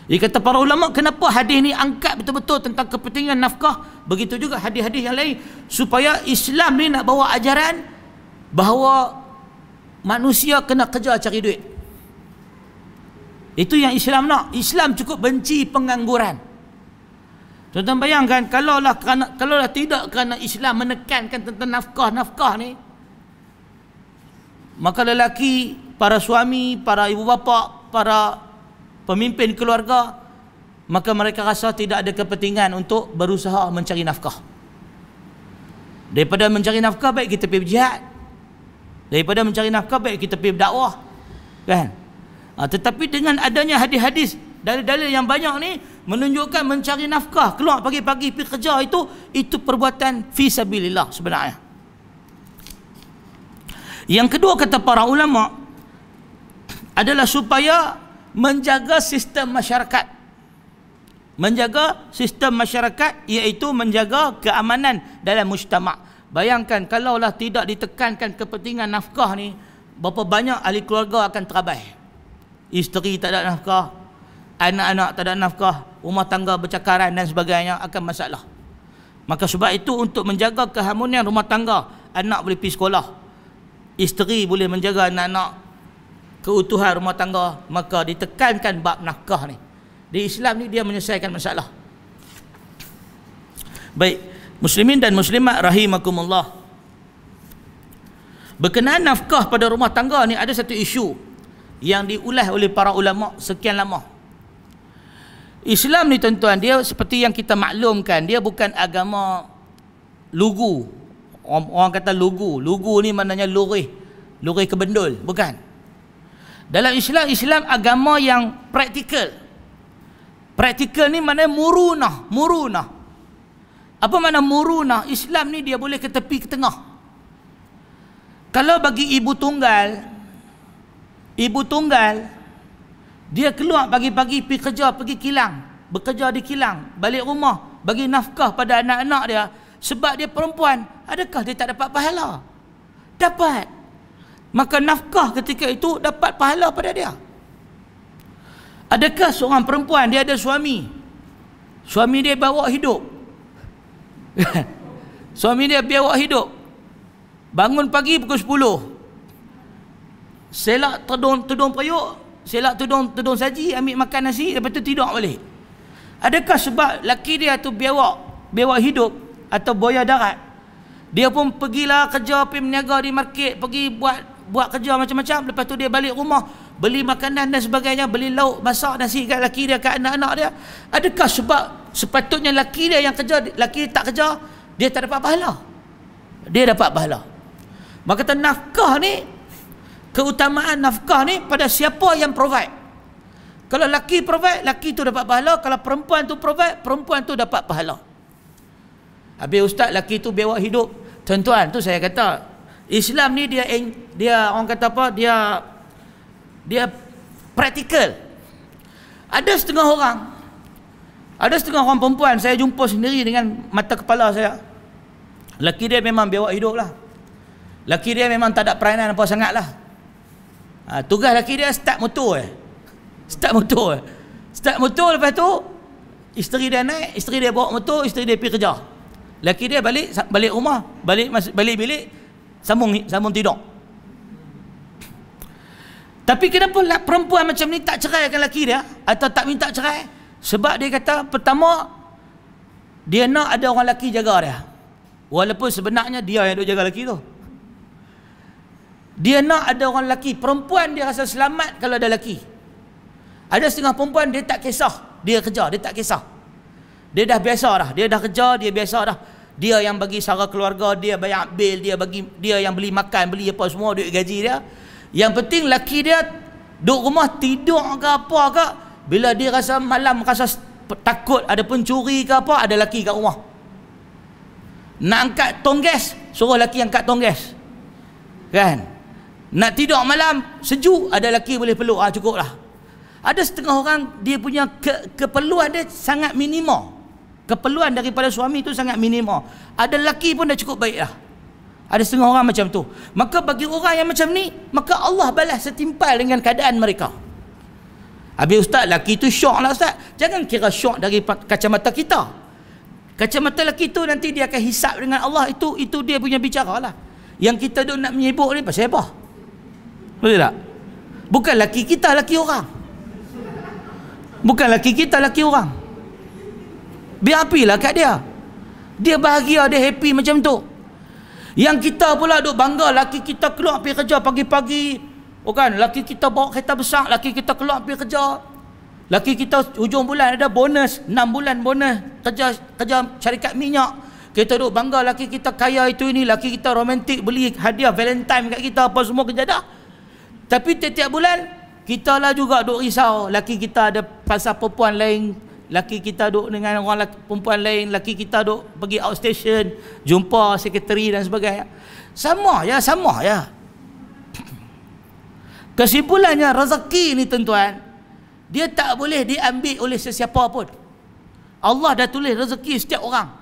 Dia kata para ulama, kenapa hadis ni angkat betul-betul tentang kepentingan nafkah? Begitu juga hadis-hadis yang lain, supaya Islam ni nak bawa ajaran bahawa manusia kena kerja cari duit. Itu yang Islam nak. Islam cukup benci pengangguran. Tuan-tuan bayangkan, kalaulah tidak kerana Islam menekankan tentang nafkah ni, maka lelaki, para suami, para ibu bapa, para pemimpin keluarga, maka mereka rasa tidak ada kepentingan untuk berusaha mencari nafkah. Daripada mencari nafkah, baik kita pergi berjihad. Daripada mencari nafkah, baik kita pergi berdakwah, kan? Tetapi dengan adanya hadis-hadis, dalil-dalil yang banyak ni menunjukkan mencari nafkah, keluar pagi-pagi pergi kerja, itu perbuatan fi sabilillah sebenarnya. Yang kedua kata para ulama adalah supaya menjaga sistem masyarakat. Menjaga sistem masyarakat, iaitu menjaga keamanan dalam mujtama'. Bayangkan kalaulah tidak ditekankan kepentingan nafkah ni, berapa banyak ahli keluarga akan terabai. Isteri tak ada nafkah, anak-anak tak ada nafkah, rumah tangga bercakaran dan sebagainya, akan masalah. Maka sebab itu, untuk menjaga keharmonian rumah tangga, anak boleh pergi sekolah, isteri boleh menjaga anak-anak, keutuhan rumah tangga, maka ditekankan bab nafkah ni. Di Islam ni dia menyelesaikan masalah. Baik, muslimin dan muslimat rahimakumullah, berkenaan nafkah pada rumah tangga ni ada satu isu yang diulas oleh para ulama sekian lama. Islam ni tuan-tuan, dia seperti yang kita maklumkan, dia bukan agama lugu. Orang kata lugu. Lugu ni maknanya lurih kebendul, bukan. Dalam Islam, Islam agama yang praktikal. Praktikal ni maknanya murunah. Apa makna murunah? Islam ni dia boleh ke tepi ke tengah. Kalau bagi ibu tunggal Dia keluar pagi-pagi pergi kerja, pergi kilang, bekerja di kilang, balik rumah bagi nafkah pada anak-anak dia. Sebab dia perempuan, adakah dia tak dapat pahala? Dapat. Maka nafkah ketika itu dapat pahala pada dia. Adakah seorang perempuan dia ada suami, suami dia bawa hidup suami dia bawa hidup, bangun pagi pukul 10, selak tudung periuk, selak tudung saji, ambil makan nasi, lepas tu tidur balik. Adakah sebab laki dia tu biawak hidup atau buaya darat, dia pun pergilah kerja, pergi meniaga di market, pergi buat kerja macam-macam, lepas tu dia balik rumah, beli makanan dan sebagainya, beli lauk, masak nasi kat laki dia, kat anak-anak dia. Adakah sebab sepatutnya laki dia yang kerja, laki dia tak kerja, dia tak dapat pahala? Dia dapat pahala. Maka kata nafkah ni, keutamaan nafkah ni pada siapa yang provide. Kalau laki provide, laki tu dapat pahala. Kalau perempuan tu provide, perempuan tu dapat pahala. Habis ustaz, laki tu biawak hidup. Tuan-tuan, tu saya kata Islam ni dia orang kata apa, dia praktikal. Ada setengah orang perempuan saya jumpa sendiri dengan mata kepala saya, laki dia memang biawak hidup lah, laki dia memang tak ada peranan apa sangat lah. Tugas laki dia start motor, lepas tu isteri dia naik, isteri dia bawa motor, isteri dia pergi kerja, laki dia balik rumah, balik bilik, sambung tidur. Tapi kenapa perempuan macam ni tak ceraikan laki dia atau tak minta cerai? Sebab dia kata, pertama, dia nak ada orang lelaki jaga dia, walaupun sebenarnya dia yang duk jaga lelaki tu. Dia nak ada orang lelaki. Perempuan dia rasa selamat kalau ada lelaki. Ada setengah perempuan dia tak kisah, dia kerja, dia tak kisah, dia dah biasa dah, dia dah kerja, dia biasa dah. Dia yang bagi sara keluarga, dia bayar bil, dia yang beli makan, beli apa semua, duit gaji dia. Yang penting laki dia duduk rumah tidur ke apa ke, bila dia rasa malam, rasa takut ada pencuri ke apa, ada laki kat rumah. Nak angkat tong gas, suruh laki angkat tong gas, kan? Nak tidur malam sejuk, ada laki boleh peluk, cukup lah. Ada setengah orang dia punya keperluan dia sangat minima, keperluan daripada suami tu sangat minima, ada laki pun dah cukup baik lah. Ada setengah orang macam tu. Maka bagi orang yang macam ni, maka Allah balas setimpal dengan keadaan mereka. Habis ustaz, laki tu syok lah ustaz. Jangan kira syok dari kacamata kita. Kacamata laki tu nanti dia akan hisap dengan Allah. Itu dia punya bicara lah. Yang kita duk nak menyibuk ni pasal apa? Betul tak? Bukan laki kita, laki orang. Bukan laki kita, laki orang. Biar apilah kat dia. Dia bahagia, dia happy macam tu. Yang kita pula duk bangga, laki kita keluar pergi kerja pagi-pagi, kan? Laki kita bawa kereta besar, laki kita keluar pergi kerja, laki kita hujung bulan ada bonus, 6 bulan bonus kerja syarikat minyak. Kita duk bangga laki kita kaya itu ini, laki kita romantik, beli hadiah Valentine kat kita, apa semua kerja dah. Tapi tiap-tiap bulan kita lah juga duk risau, laki kita ada pasal perempuan lain, laki kita duk dengan orang perempuan lain, laki kita duk pergi outstation, jumpa sekretari dan sebagainya. Sama ya. Kesimpulannya, rezeki ni tuan-tuan, dia tak boleh diambil oleh sesiapa pun. Allah dah tulis rezeki setiap orang.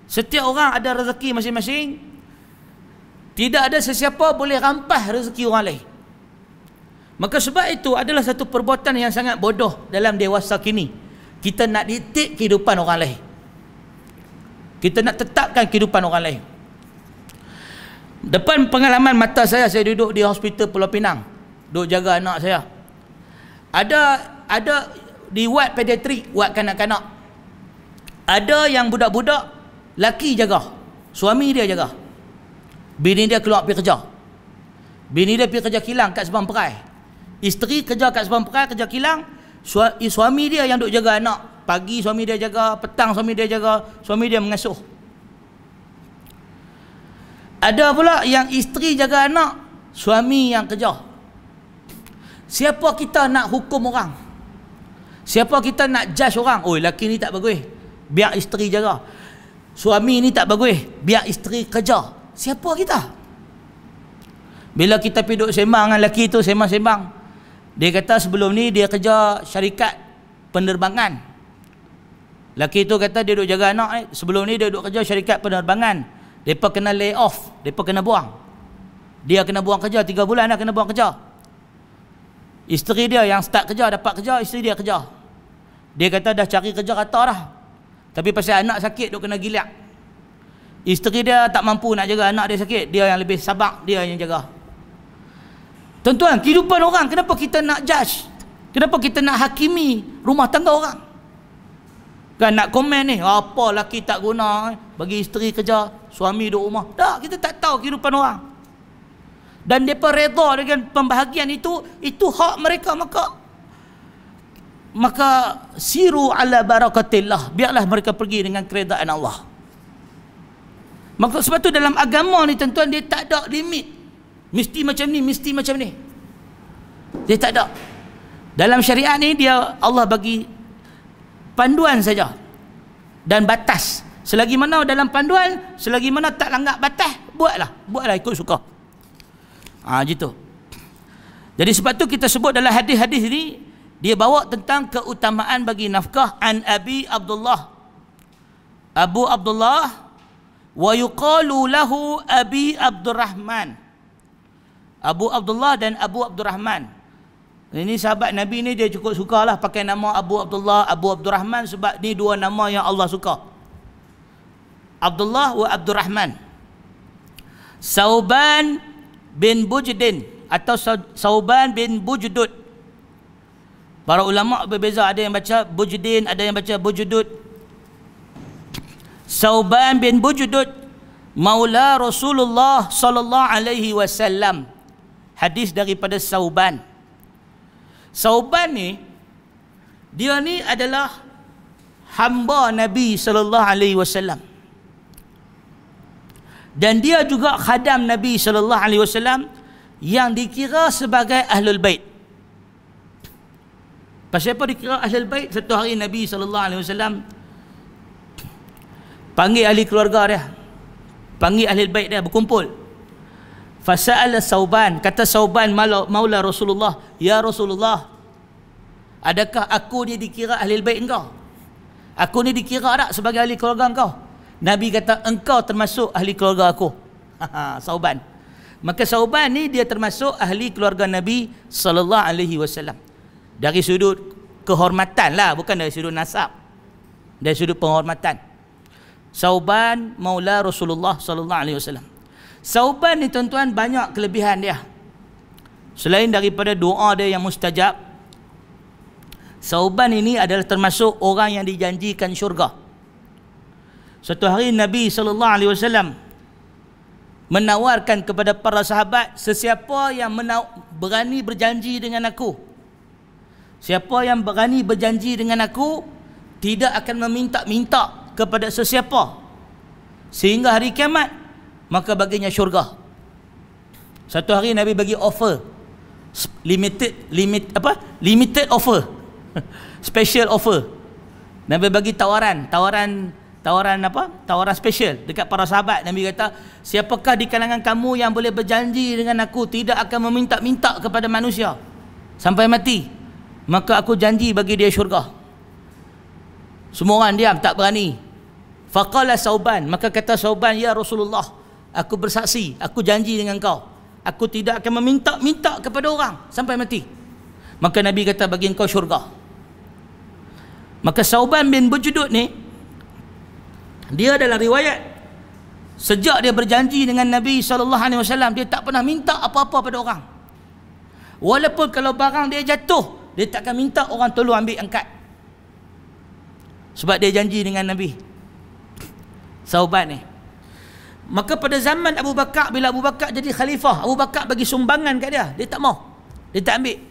Setiap orang ada rezeki masing-masing. Tidak ada sesiapa boleh rampas rezeki orang lain. Maka sebab itu adalah satu perbuatan yang sangat bodoh dalam dewasa kini. Kita nak dikte kehidupan orang lain. Kita nak tetapkan kehidupan orang lain. Depan pengalaman mata saya duduk di hospital Pulau Pinang, duduk jaga anak saya. Ada di ward pediatrik, ward kanak-kanak. Ada yang budak-budak, laki jaga, suami dia jaga. Bini dia keluar pergi kerja. Bini dia pergi kerja kilang kat Sabang Perai. Isteri kerja kat Sabang Perai, kerja kilang. Suami dia yang duk jaga anak. Pagi suami dia jaga, petang suami dia jaga, suami dia mengasuh. Ada pula yang isteri jaga anak, suami yang kerja. Siapa kita nak hukum orang? Siapa kita nak judge orang? Oh, laki ni tak bagus, biar isteri jaga. Suami ni tak bagus, biar isteri kerja. Siapa kita? Bila kita pergi duduk sembang dengan laki tu, sembang-sembang, Dia kata sebelum ni dia kerja syarikat penerbangan. Laki tu kata dia duduk jaga anak ni. Sebelum ni dia duduk kerja syarikat penerbangan. Mereka kena lay off. Mereka kena buang. Dia kena buang kerja 3 bulan dah kena buang kerja. Isteri dia yang start kerja, dapat kerja, isteri dia kerja. Dia kata dah cari kerja rata dah. Tapi pasal anak sakit duk kena giliak. Isteri dia tak mampu nak jaga anak dia sakit. Dia yang lebih sabar, dia yang jaga. Tuan-tuan, kehidupan orang, kenapa kita nak judge? Kenapa kita nak hakimi rumah tangga orang? Kan nak komen ni, apa laki tak guna, bagi isteri kerja, suami duduk rumah. Tak, kita tak tahu kehidupan orang. Dan mereka reda dengan pembahagian itu hak mereka. Maka siru ala barakatillah, biarlah mereka pergi dengan keredaan Allah. Maka sebab tu dalam agama ni tuan-tuan, dia tak ada limit. Mesti macam ni, mesti macam ni. Dia tak ada. Dalam syariat ni dia Allah bagi panduan saja dan batas. Selagi mana dalam panduan, selagi mana tak langgar batas, buatlah ikut suka. Gitu. Jadi sebab tu kita sebut dalam hadis-hadis ni, dia bawa tentang keutamaan bagi nafkah. An Abi Abdullah, Abu Abdullah, wa yuqalu lahu Abi Abdurrahman. Abu Abdullah dan Abu Abdurrahman. Ini sahabat Nabi ni dia cukup sukalah pakai nama Abu Abdullah, Abu Abdurrahman, sebab ni dua nama yang Allah suka. Abdullah wa Abdurrahman. Sauban bin Bujdin atau Sauban bin Bujdud. Para ulama berbeza, ada yang baca Bujdin, ada yang baca Bujdud. Sauban bin Bujdud maula Rasulullah sallallahu alaihi wasallam. Hadis daripada Sauban. Sauban ni, dia ni adalah hamba Nabi sallallahu alaihi wasallam. Dan dia juga khadam Nabi sallallahu alaihi wasallam yang dikira sebagai ahlul bait. Pasal apa dikira ahlul bait? Satu hari Nabi sallallahu alaihi wasallam panggil ahli keluarga dia, panggil ahlul bait dia berkumpul. Fasa'ala Sauban, kata Sauban maula Rasulullah, ya Rasulullah, adakah aku ni dikira ahlul bait engkau? Aku ni dikira tak sebagai ahli keluarga engkau? Nabi kata, engkau termasuk ahli keluarga aku. Sauban. Maka Sauban ni dia termasuk ahli keluarga Nabi sallallahu alaihi wasallam. Dari sudut kehormatan lah, bukan dari sudut nasab. Dari sudut penghormatan. Sauban maula Rasulullah sallallahu alaihi wasallam. Sauban ni tuan-tuan banyak kelebihan dia. Selain daripada doa dia yang mustajab, Sauban ini adalah termasuk orang yang dijanjikan syurga. Satu hari Nabi SAW menawarkan kepada para sahabat, sesiapa yang berani berjanji dengan aku, siapa yang berani berjanji dengan aku, tidak akan meminta-minta kepada sesiapa sehingga hari kiamat, maka baginya syurga. Satu hari Nabi bagi offer, limited offer, special offer. Nabi bagi tawaran apa? Tawaran special dekat para sahabat. Nabi kata, siapakah di kalangan kamu yang boleh berjanji dengan aku tidak akan meminta-minta kepada manusia sampai mati, maka aku janji bagi dia syurga. Semua orang diam, tak berani. Faqala Sauban, maka kata Sauban, ya Rasulullah, aku bersaksi, aku janji dengan kau, aku tidak akan meminta-minta kepada orang sampai mati. Maka Nabi kata, bagi engkau syurga. Maka Sauban bin Bujdud ni, dia dalam riwayat, sejak dia berjanji dengan Nabi SAW, dia tak pernah minta apa-apa pada orang. Walaupun kalau barang dia jatuh, dia tak akan minta orang tolong ambil angkat, sebab dia janji dengan Nabi. Sauban ni. Maka pada zaman Abu Bakar, bila Abu Bakar jadi khalifah, Abu Bakar bagi sumbangan kat dia, dia tak mau, dia tak ambil.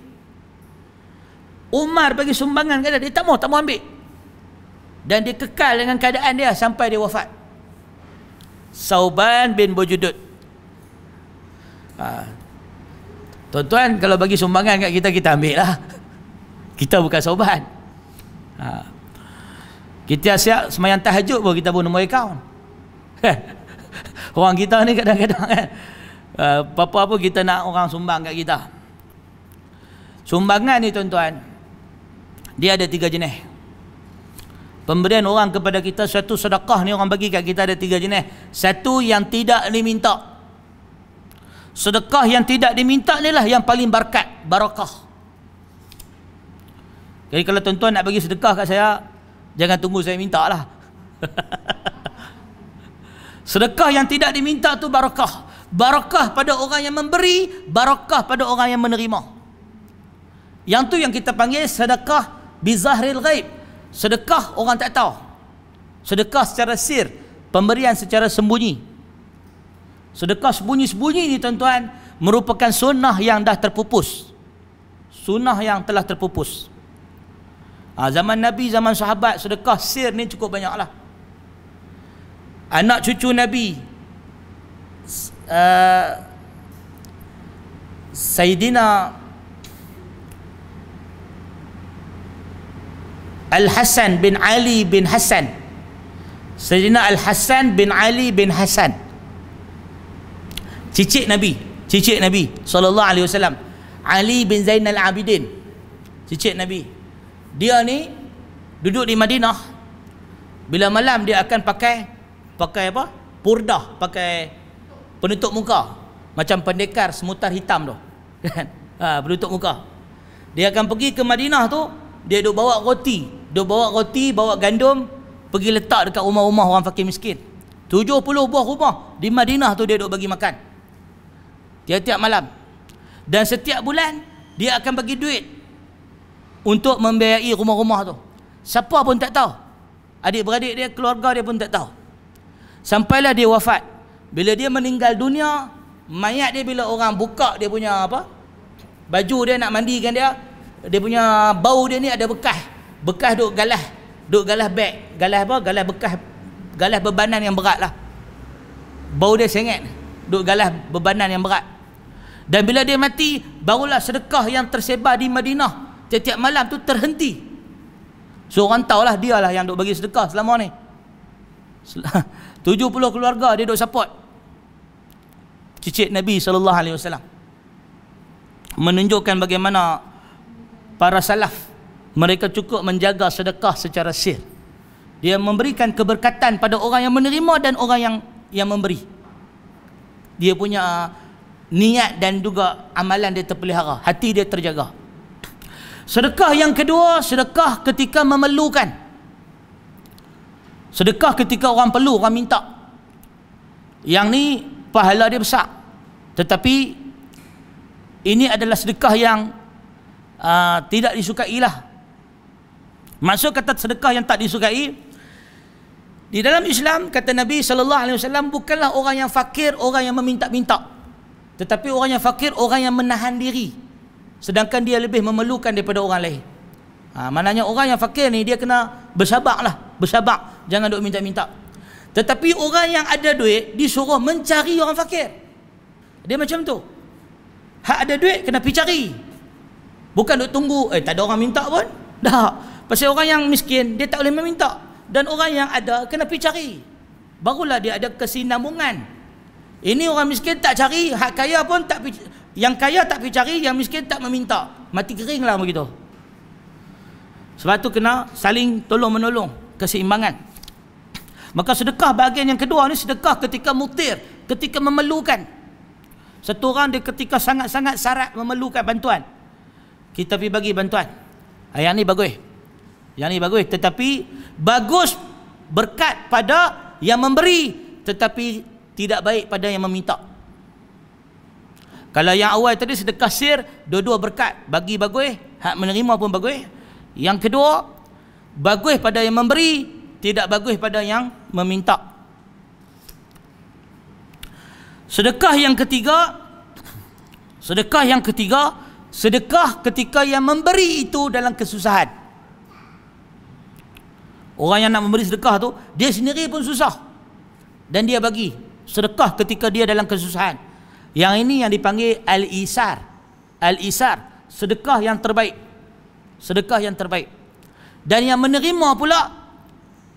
Umar bagi sumbangan kat dia tak mau ambil. Dan dia kekal dengan keadaan dia sampai dia wafat. Sauban bin Bujdud. Tuan-tuan, kalau bagi sumbangan kat kita, kita ambil lah. Kita bukan Sauban. Kita siap semayang tahajud pun kita pun nombor akaun. Orang kita ni kadang-kadang kan, apa-apa pun kita nak orang sumbang kat kita. Sumbangan ni tuan-tuan, dia ada 3 jenis. Pemberian orang kepada kita, satu sedekah ni orang bagi kat kita ada 3 jenis. Satu yang tidak diminta. Sedekah yang tidak diminta ni lah yang paling barakah. Jadi kalau tuan-tuan nak bagi sedekah kat saya, jangan tunggu saya minta lah. Sedekah yang tidak diminta tu barakah. Barakah pada orang yang memberi, barakah pada orang yang menerima. Yang tu yang kita panggil sedekah bizahril ghaib. Sedekah orang tak tahu. Sedekah secara sir, pemberian secara sembunyi. Sedekah sembunyi-sembunyi ni tuan-tuan merupakan sunnah yang dah terpupus. Sunnah yang telah terpupus. Zaman Nabi, zaman sahabat, sedekah sir ni cukup banyaklah. Anak cucu Nabi, Sayyidina Al-Hasan bin Ali bin Hasan, Sayyidina Al-Hasan bin Ali bin Hasan, cicit Nabi sallallahu alaihi wasallam, Ali bin Zainal Abidin, cicit Nabi. Dia ni duduk di Madinah. Bila malam dia akan pakai apa? Purdah, pakai penutup muka, macam pendekar semutar hitam tu. Kan? Penutup muka. Dia akan pergi ke Madinah tu, dia duk bawa roti, bawa gandum, pergi letak dekat rumah-rumah orang fakir miskin. 70 buah rumah di Madinah tu dia duk bagi makan. Tiap-tiap malam. Dan setiap bulan dia akan bagi duit untuk membiayai rumah-rumah tu. Siapa pun tak tahu. Adik-beradik dia, keluarga dia pun tak tahu. Sampailah dia wafat. Bila dia meninggal dunia, mayat dia bila orang buka dia punya apa? Baju dia nak mandikan dia punya bau dia ni ada bekas duk galah beg, galah bebanan yang berat lah. Bau dia sengit, duk galah bebanan yang berat. Dan bila dia mati, barulah sedekah yang tersebar di Madinah tiap-tiap malam tu terhenti. So orang tahulah dia lah yang duk bagi sedekah selama ni. 70 keluarga dia duk support cicit Nabi sallallahu alaihi wasallam. Menunjukkan bagaimana para salaf mereka cukup menjaga sedekah secara sir. Dia memberikan keberkatan pada orang yang menerima dan orang yang memberi. Dia punya niat dan juga amalan dia terpelihara, hati dia terjaga. Sedekah yang kedua, sedekah ketika memerlukan. Sedekah ketika orang perlu, orang minta. Yang ni pahala dia besar. Tetapi ini adalah sedekah yang tidak disukai lah. Maksud kata sedekah yang tak disukai, di dalam Islam kata Nabi SAW, bukanlah orang yang fakir orang yang meminta-minta, tetapi orang yang fakir orang yang menahan diri, sedangkan dia lebih memerlukan daripada orang lain. Maknanya orang yang fakir ni dia kena bersabar, jangan duk minta-minta. Tetapi orang yang ada duit disuruh mencari orang fakir. Dia macam tu. Hak ada duit kena pergi cari. Bukan duk tunggu tak ada orang minta pun. Dah. Pasal orang yang miskin dia tak boleh meminta, dan orang yang ada kena pergi cari. Barulah dia ada kesinambungan. Ini orang miskin tak cari, hak kaya pun tak pergi, yang kaya tak pergi cari, yang miskin tak meminta. Mati keringlah begitu. Sebab tu kena saling tolong-menolong, keseimbangan. Maka sedekah bahagian yang kedua ni sedekah ketika mutir, ketika memerlukan. Satu orang dia ketika sangat-sangat syarat memerlukan bantuan, kita pergi bagi bantuan. Yang ni bagus. Yang ni bagus, tetapi bagus berkat pada yang memberi, tetapi tidak baik pada yang meminta. Kalau yang awal tadi sedekah sir, dua-dua berkat, bagi bagus, hak menerima pun bagus. Yang kedua, bagus pada yang memberi, tidak bagus pada yang meminta. Sedekah yang ketiga, sedekah ketika yang memberi itu dalam kesusahan. Orang yang nak memberi sedekah tu, dia sendiri pun susah dan dia bagi sedekah ketika dia dalam kesusahan. Yang ini yang dipanggil al-isar. Al-isar, sedekah yang terbaik. Sedekah yang terbaik. Dan yang menerima pula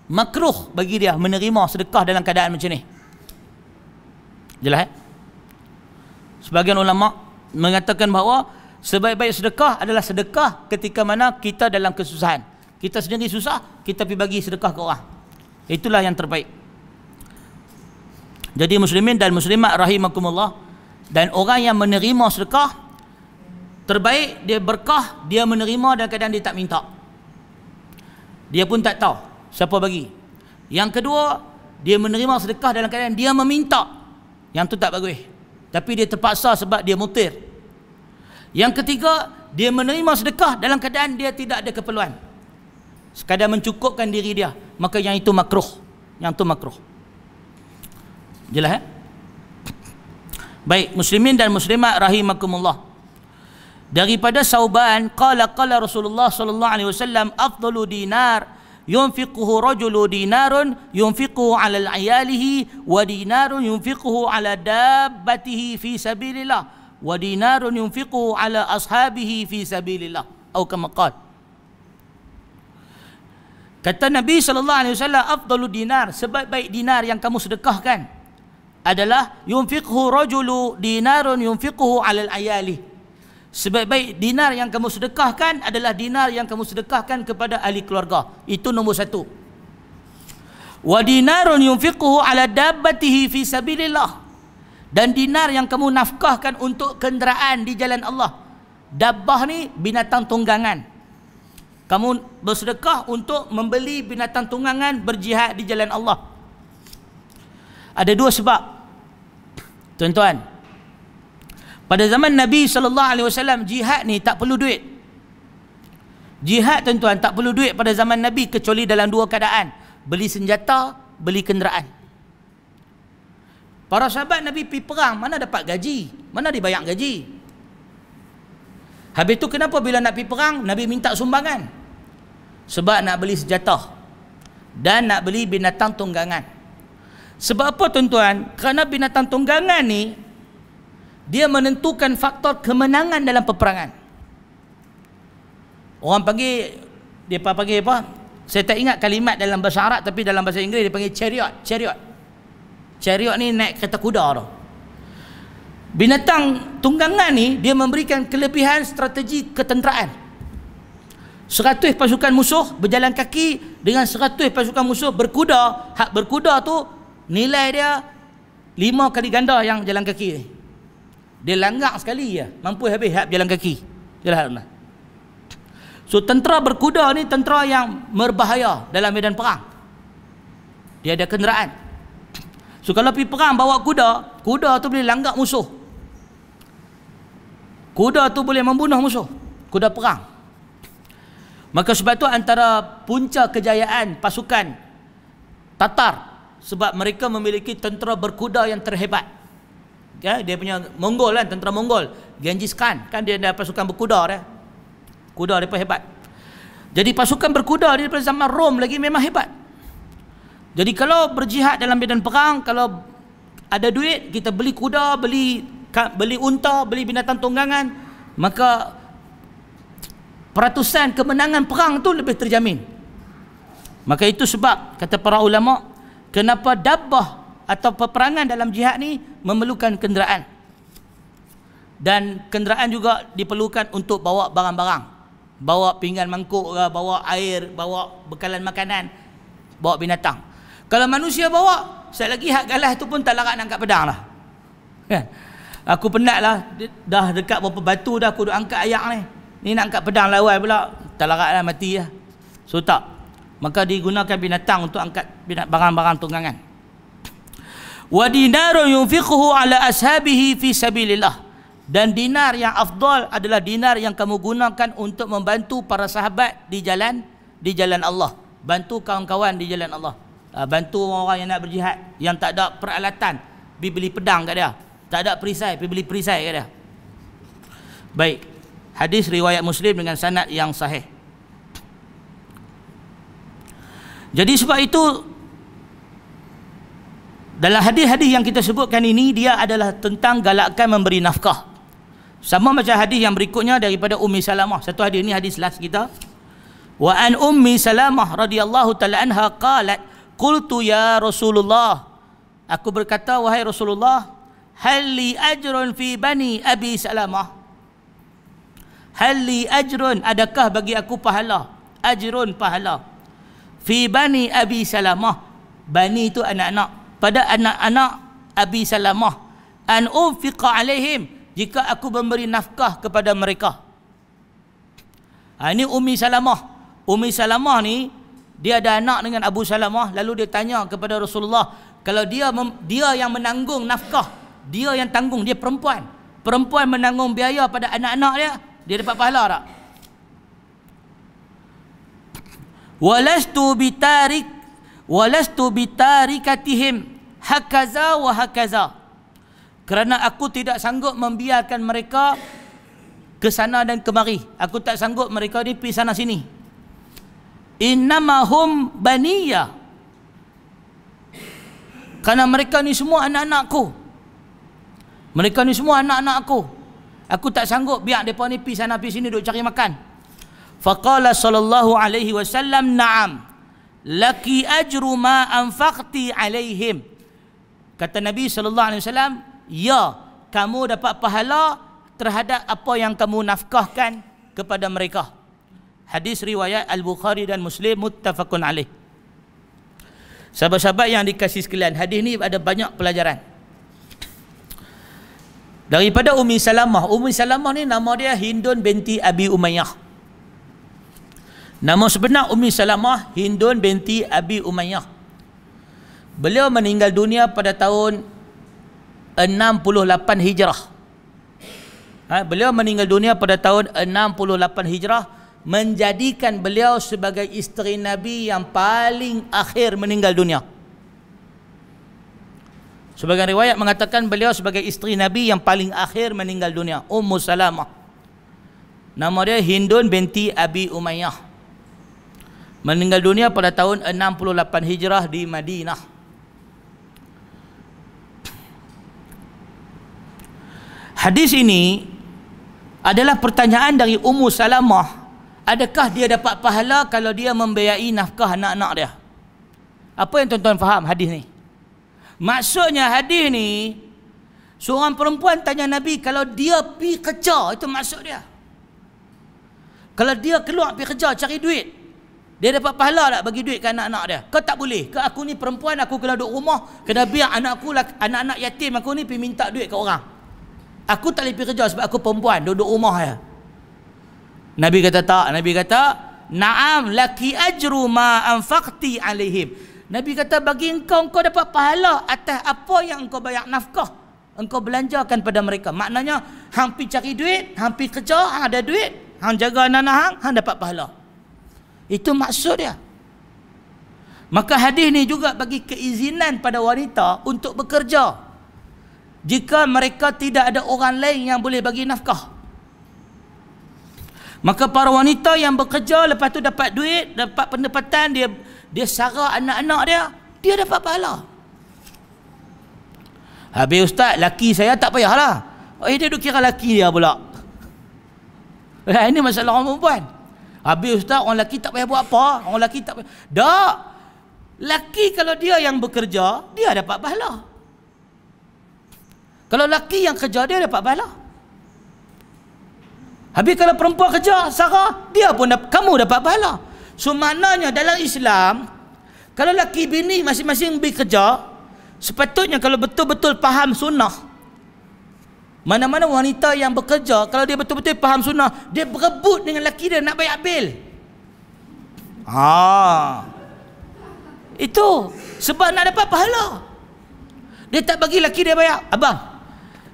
makruh bagi dia menerima sedekah dalam keadaan macam ni. Jelas Sebagian ulama mengatakan bahawa Sebaik-baik sedekah adalah sedekah ketika mana kita dalam kesusahan. Kita sendiri susah, kita pergi bagi sedekah ke orang. Itulah yang terbaik. Jadi muslimin dan muslimat rahimakumullah, dan orang yang menerima sedekah terbaik, dia berkah, dia menerima dan kadang dia tak minta. Dia pun tak tahu siapa bagi. Yang kedua, dia menerima sedekah dalam keadaan dia meminta. Yang tu tak bagus. Tapi dia terpaksa sebab dia mutir. Yang ketiga, dia menerima sedekah dalam keadaan dia tidak ada keperluan, sekadar mencukupkan diri dia, maka yang itu makruh. Yang tu makruh. Jelas? Baik, muslimin dan muslimat rahimakumullah. Daripada Sauban, qala Rasulullah sallallahu alaihi wasallam, afdalu dinar yunfiquhu rajulu dinarun yunfiquhu ala ayalihi wa dinarun yunfiquhu ala dabbatihi fi sabilillah wa dinarun yunfiquhu ala ashabihi fi sabilillah, atau kama qala. Kata Nabi sallallahu alaihi wasallam, afdalu dinar, sebaik-baik dinar yang kamu sedekahkan adalah yunfiquhu rajulu dinarun yunfiquhu ala ayalihi. Sebaik-baik dinar yang kamu sedekahkan adalah dinar yang kamu sedekahkan kepada ahli keluarga. Itu nombor satu. Wa dinarun yunfiquhu ala dabbatihi fi sabilillah. Dan dinar yang kamu nafkahkan untuk kenderaan di jalan Allah. Dabbah ni binatang tunggangan. Kamu bersedekah untuk membeli binatang tunggangan berjihad di jalan Allah. Ada dua sebab, tuan-tuan. Pada zaman Nabi SAW, jihad ni tak perlu duit. Jihad, tuan-tuan, tak perlu duit pada zaman Nabi, kecuali dalam dua keadaan: beli senjata, beli kenderaan. Para sahabat Nabi pergi perang, mana dapat gaji? Mana dibayar gaji? Habis tu kenapa bila nak pergi perang, Nabi minta sumbangan? Sebab nak beli senjata dan nak beli binatang tunggangan. Sebab apa, tuan-tuan? Kerana binatang tunggangan ni, dia menentukan faktor kemenangan dalam peperangan. Orang panggil, dia panggil apa? Saya tak ingat kalimat dalam bahasa Arab, tapi dalam bahasa Inggeris dia panggil chariot. Chariot ni naik kereta kuda tu. Binatang tunggangan ni dia memberikan kelebihan strategi ketenteraan. 100 pasukan musuh berjalan kaki dengan 100 pasukan musuh berkuda. Hak berkuda tu nilai dia 5 kali ganda yang jalan kaki ni. Dia langgar sekali ya, mampu habis hak jalan kaki. Jelas. So tentera berkuda ni tentera yang berbahaya dalam medan perang. Dia ada kenderaan. So kalau pergi perang bawa kuda, kuda tu boleh langgar musuh. Kuda tu boleh membunuh musuh. Kuda perang. Maka sebab tu antara punca kejayaan pasukan Tatar, sebab mereka memiliki tentera berkuda yang terhebat. Ya, dia punya Mongol kan, tentera Mongol, Genghis Khan kan, dia ada pasukan berkuda dia. Kuda dia pun hebat. Jadi pasukan berkuda daripada zaman Rom lagi memang hebat. Jadi kalau berjihad dalam medan perang, kalau ada duit, kita beli kuda, beli unta, beli binatang tunggangan, maka peratusan kemenangan perang tu lebih terjamin. Maka itu sebab kata para ulama, kenapa dabbah atau peperangan dalam jihad ni memerlukan kenderaan. Dan kenderaan juga diperlukan untuk bawa barang-barang. Bawa pinggan mangkuk, bawa air, bawa bekalan makanan, bawa binatang. Kalau manusia bawa, saya lagi hak galah tu pun tak larat nak angkat pedang lah. Kan? Aku penat lah, dah dekat berapa batu dah aku duk angkat ayak ni. Ni nak angkat pedang lawan pula, tak larat lah, mati lah. So tak. Maka digunakan binatang untuk angkat barang-barang tunggangan. Wa dinarun yunfiquhu ala ashabihi fi sabilillah. Dan dinar yang afdal adalah dinar yang kamu gunakan untuk membantu para sahabat di jalan Allah. Bantu kawan-kawan di jalan Allah. Bantu orang yang nak berjihad, yang tak ada peralatan, pergi beli pedang kat dia. Tak ada perisai, pergi beli perisai kat dia. Baik. Hadis riwayat Muslim dengan sanad yang sahih. Jadi sebab itu dalam hadis-hadis yang kita sebutkan ini, dia adalah tentang galakkan memberi nafkah. Sama macam hadis yang berikutnya daripada Ummi Salamah. Satu hadis ni hadis last kita. Wa an Ummi Salamah radhiyallahu ta'ala anha qalat qultu ya Rasulullah, aku berkata wahai Rasulullah, hal li ajrun fi bani Abi Salamah, Hal li ajrun, adakah bagi aku pahala? Ajrun, pahala. Fi bani Abi Salamah, bani itu anak-anak, pada anak-anak Abi Salamah, an unfiqa alaihim, jika aku memberi nafkah kepada mereka. Ini Ummi Salamah. Ummi Salamah ni dia ada anak dengan Abu Salamah, lalu dia tanya kepada Rasulullah, kalau dia yang menanggung nafkah, dia yang tanggung, dia perempuan menanggung biaya pada anak-anak dia dapat pahala tak? Walastu bitarikatihim hakaza wa hakaza, kerana aku tidak sanggup membiarkan mereka ke sana dan kemari. Aku tak sanggup mereka ni pergi sana sini. Innamahum baniya, kerana mereka ni semua anak-anakku. Mereka ni semua anak-anakku. Aku tak sanggup biar mereka ni pergi sana pergi sini duk cari makan. Faqala sallallahu alaihi wasallam, na'am, laki ajru ma anfaqti alaihim. Kata Nabi sallallahu alaihi wasallam, ya, kamu dapat pahala terhadap apa yang kamu nafkahkan kepada mereka. Hadis riwayat Al-Bukhari dan Muslim, muttafaqun alaih. Sahabat-sahabat yang dikasihi sekalian, hadis ni ada banyak pelajaran. Daripada Ummi Salamah. Ummi Salamah ni nama dia Hindun binti Abi Umayyah. Nama sebenar Ummi Salamah Hindun binti Abi Umayyah. Beliau meninggal dunia pada tahun 68 Hijrah. Beliau meninggal dunia pada tahun 68 Hijrah, menjadikan beliau sebagai isteri Nabi yang paling akhir meninggal dunia. Sebagian riwayat mengatakan beliau sebagai isteri Nabi yang paling akhir meninggal dunia, Ummu Salamah. Nama dia Hindun binti Abi Umayyah. Meninggal dunia pada tahun 68 Hijrah di Madinah. Hadis ini adalah pertanyaan dari Ummu Salamah. Adakah dia dapat pahala kalau dia membiayai nafkah anak-anak dia? Apa yang tuan-tuan faham hadis ni? Maksudnya hadis ni, seorang perempuan tanya Nabi, kalau dia pergi kerja, itu maksud dia. Kalau dia keluar pergi kerja cari duit, dia dapat pahala tak bagi duit ke anak-anak dia? Kau tak boleh. Ke aku ni perempuan, aku kena duduk rumah, kena biar anak-anak yatim aku ni pergi minta duit ke orang. Aku tak boleh pergi kerja sebab aku perempuan, duduk rumah ya. Nabi kata tak. Nabi kata, na'am laki ajru ma anfaqti alaihim. Nabi kata, bagi engkau dapat pahala atas apa yang engkau bayar nafkah, engkau belanjakan pada mereka. Maknanya hang pergi cari duit, hang pergi kerja, hang ada duit, hang jaga anak-anak hang dapat pahala. Itu maksud dia. Maka hadis ni juga bagi keizinan pada wanita untuk bekerja jika mereka tidak ada orang lain yang boleh bagi nafkah. Maka para wanita yang bekerja lepas tu dapat duit, dapat pendapatan, dia sara anak-anak dia dapat pahala. Habis ustaz, laki saya tak payahlah. Dia duk kira laki dia pula. Ini masalah orang perempuan. Habis ustaz, orang laki tak payah buat apa? Orang laki tak payah. Tak. Laki kalau dia yang bekerja, dia dapat pahala. Kalau laki yang kerja, dia dapat pahala. Habis kalau perempuan kerja, sara, dia pun kamu dapat pahala. So maknanya dalam Islam, kalau laki bini masing-masing pergi kerja, sepatutnya kalau betul-betul faham sunnah, mana-mana wanita yang bekerja, kalau dia betul-betul faham sunnah, dia berebut dengan laki dia nak bayar bil. Itu sebab nak dapat pahala. Dia tak bagi laki dia bayar. Abang,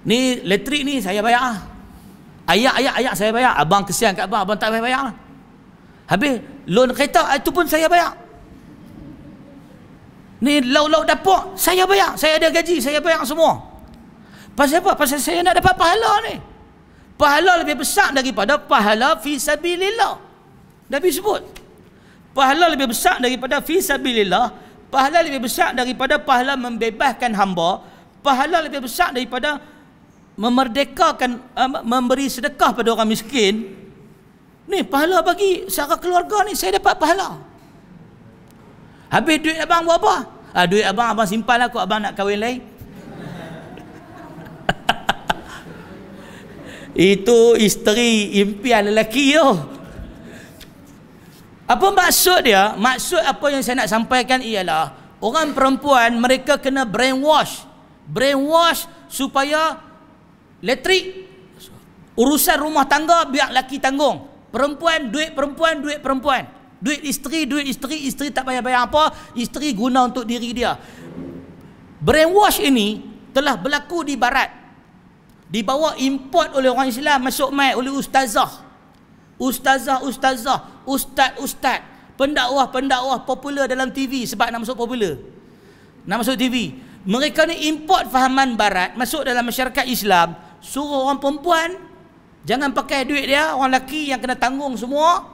ni elektrik ni saya bayar. Ayak saya bayar. Abang kesian kat abang tak payah bayar. Habis loan kereta itu pun saya bayar. Ni lauk-lauk dapur saya bayar. Saya ada gaji, saya bayar semua. Pasal apa? Pasal saya nak dapat pahala ni. Pahala lebih besar daripada pahala fi sabilillah. Nabi sebut pahala lebih besar daripada fi sabilillah. Pahala lebih besar daripada pahala membebaskan hamba. Pahala lebih besar daripada memerdekakan, memberi sedekah pada orang miskin. Ni pahala bagi secara keluarga ni, saya dapat pahala. Habis duit abang buat apa? Duit abang simpan lah, abang nak kahwin lain. Itu isteri impian lelaki tu. Apa maksud dia? Maksud apa yang saya nak sampaikan ialah orang perempuan mereka kena brainwash supaya elektrik, urusan rumah tangga biar lelaki tanggung. Duit perempuan. Duit isteri, isteri tak bayar apa, isteri guna untuk diri dia. Brainwash ini telah berlaku di barat. Dibawa import oleh orang Islam, masuk mai oleh ustazah, ustaz, pendakwah popular dalam TV sebab nak masuk popular, nak masuk TV. Mereka ni import fahaman barat masuk dalam masyarakat Islam, suruh orang perempuan jangan pakai duit dia, orang lelaki yang kena tanggung semua,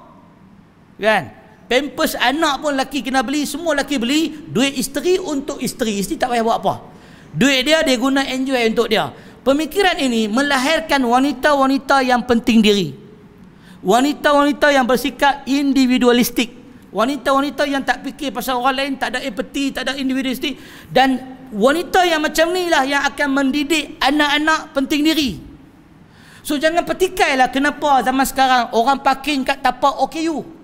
kan? Pampers anak pun lelaki kena beli, semua lelaki beli. Duit isteri untuk isteri tak payah buat apa. Duit dia guna enjoy untuk dia. Pemikiran ini melahirkan wanita-wanita yang penting diri, wanita-wanita yang bersikap individualistik, wanita-wanita yang tak fikir pasal orang lain, tak ada empati, tak ada individualistik. Dan wanita yang macam ni lah yang akan mendidik anak-anak penting diri. So jangan petikailah kenapa zaman sekarang orang parking kat tapak OKU.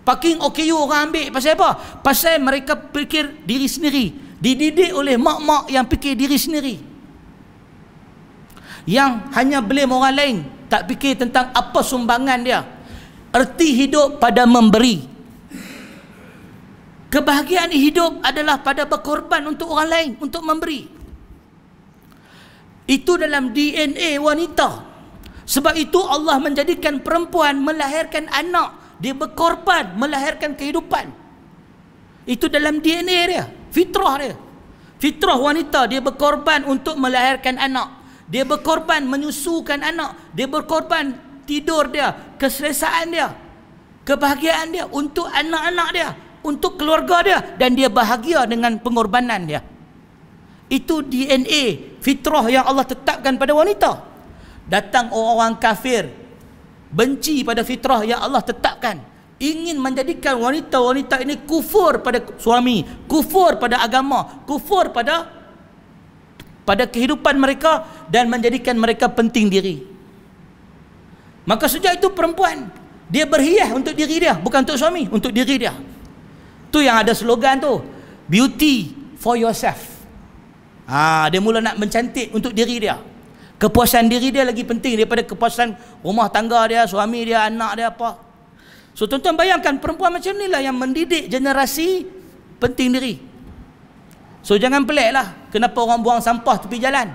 Parking OKU orang ambil pasal apa? Pasal mereka fikir diri sendiri, dididik oleh mak-mak yang fikir diri sendiri, yang hanya blame orang lain, tak fikir tentang apa sumbangan dia. Erti hidup pada memberi. Kebahagiaan hidup adalah pada berkorban untuk orang lain, untuk memberi. Itu dalam DNA wanita. Sebab itu Allah menjadikan perempuan melahirkan anak, dia berkorban melahirkan kehidupan. Itu dalam DNA dia, fitrah dia. Fitrah wanita, dia berkorban untuk melahirkan anak. Dia berkorban menyusukan anak, dia berkorban tidur dia, keselesaan dia, kebahagiaan dia untuk anak-anak dia, untuk keluarga dia, dan dia bahagia dengan pengorbanan dia. Itu DNA fitrah yang Allah tetapkan pada wanita. Datang orang-orang kafir benci pada fitrah yang Allah tetapkan, ingin menjadikan wanita-wanita ini kufur pada suami, kufur pada agama, kufur pada kehidupan mereka, dan menjadikan mereka penting diri. Maka sejak itu perempuan dia berhias untuk diri dia, bukan untuk suami, untuk diri dia. Tu yang ada slogan tu, beauty for yourself. Dia mula nak mencantik untuk diri dia. Kepuasan diri dia lagi penting daripada kepuasan rumah tangga dia, suami dia, anak dia apa. So tuan-tuan bayangkan perempuan macam ni lah yang mendidik generasi penting diri. So jangan pelik lah kenapa orang buang sampah tepi jalan,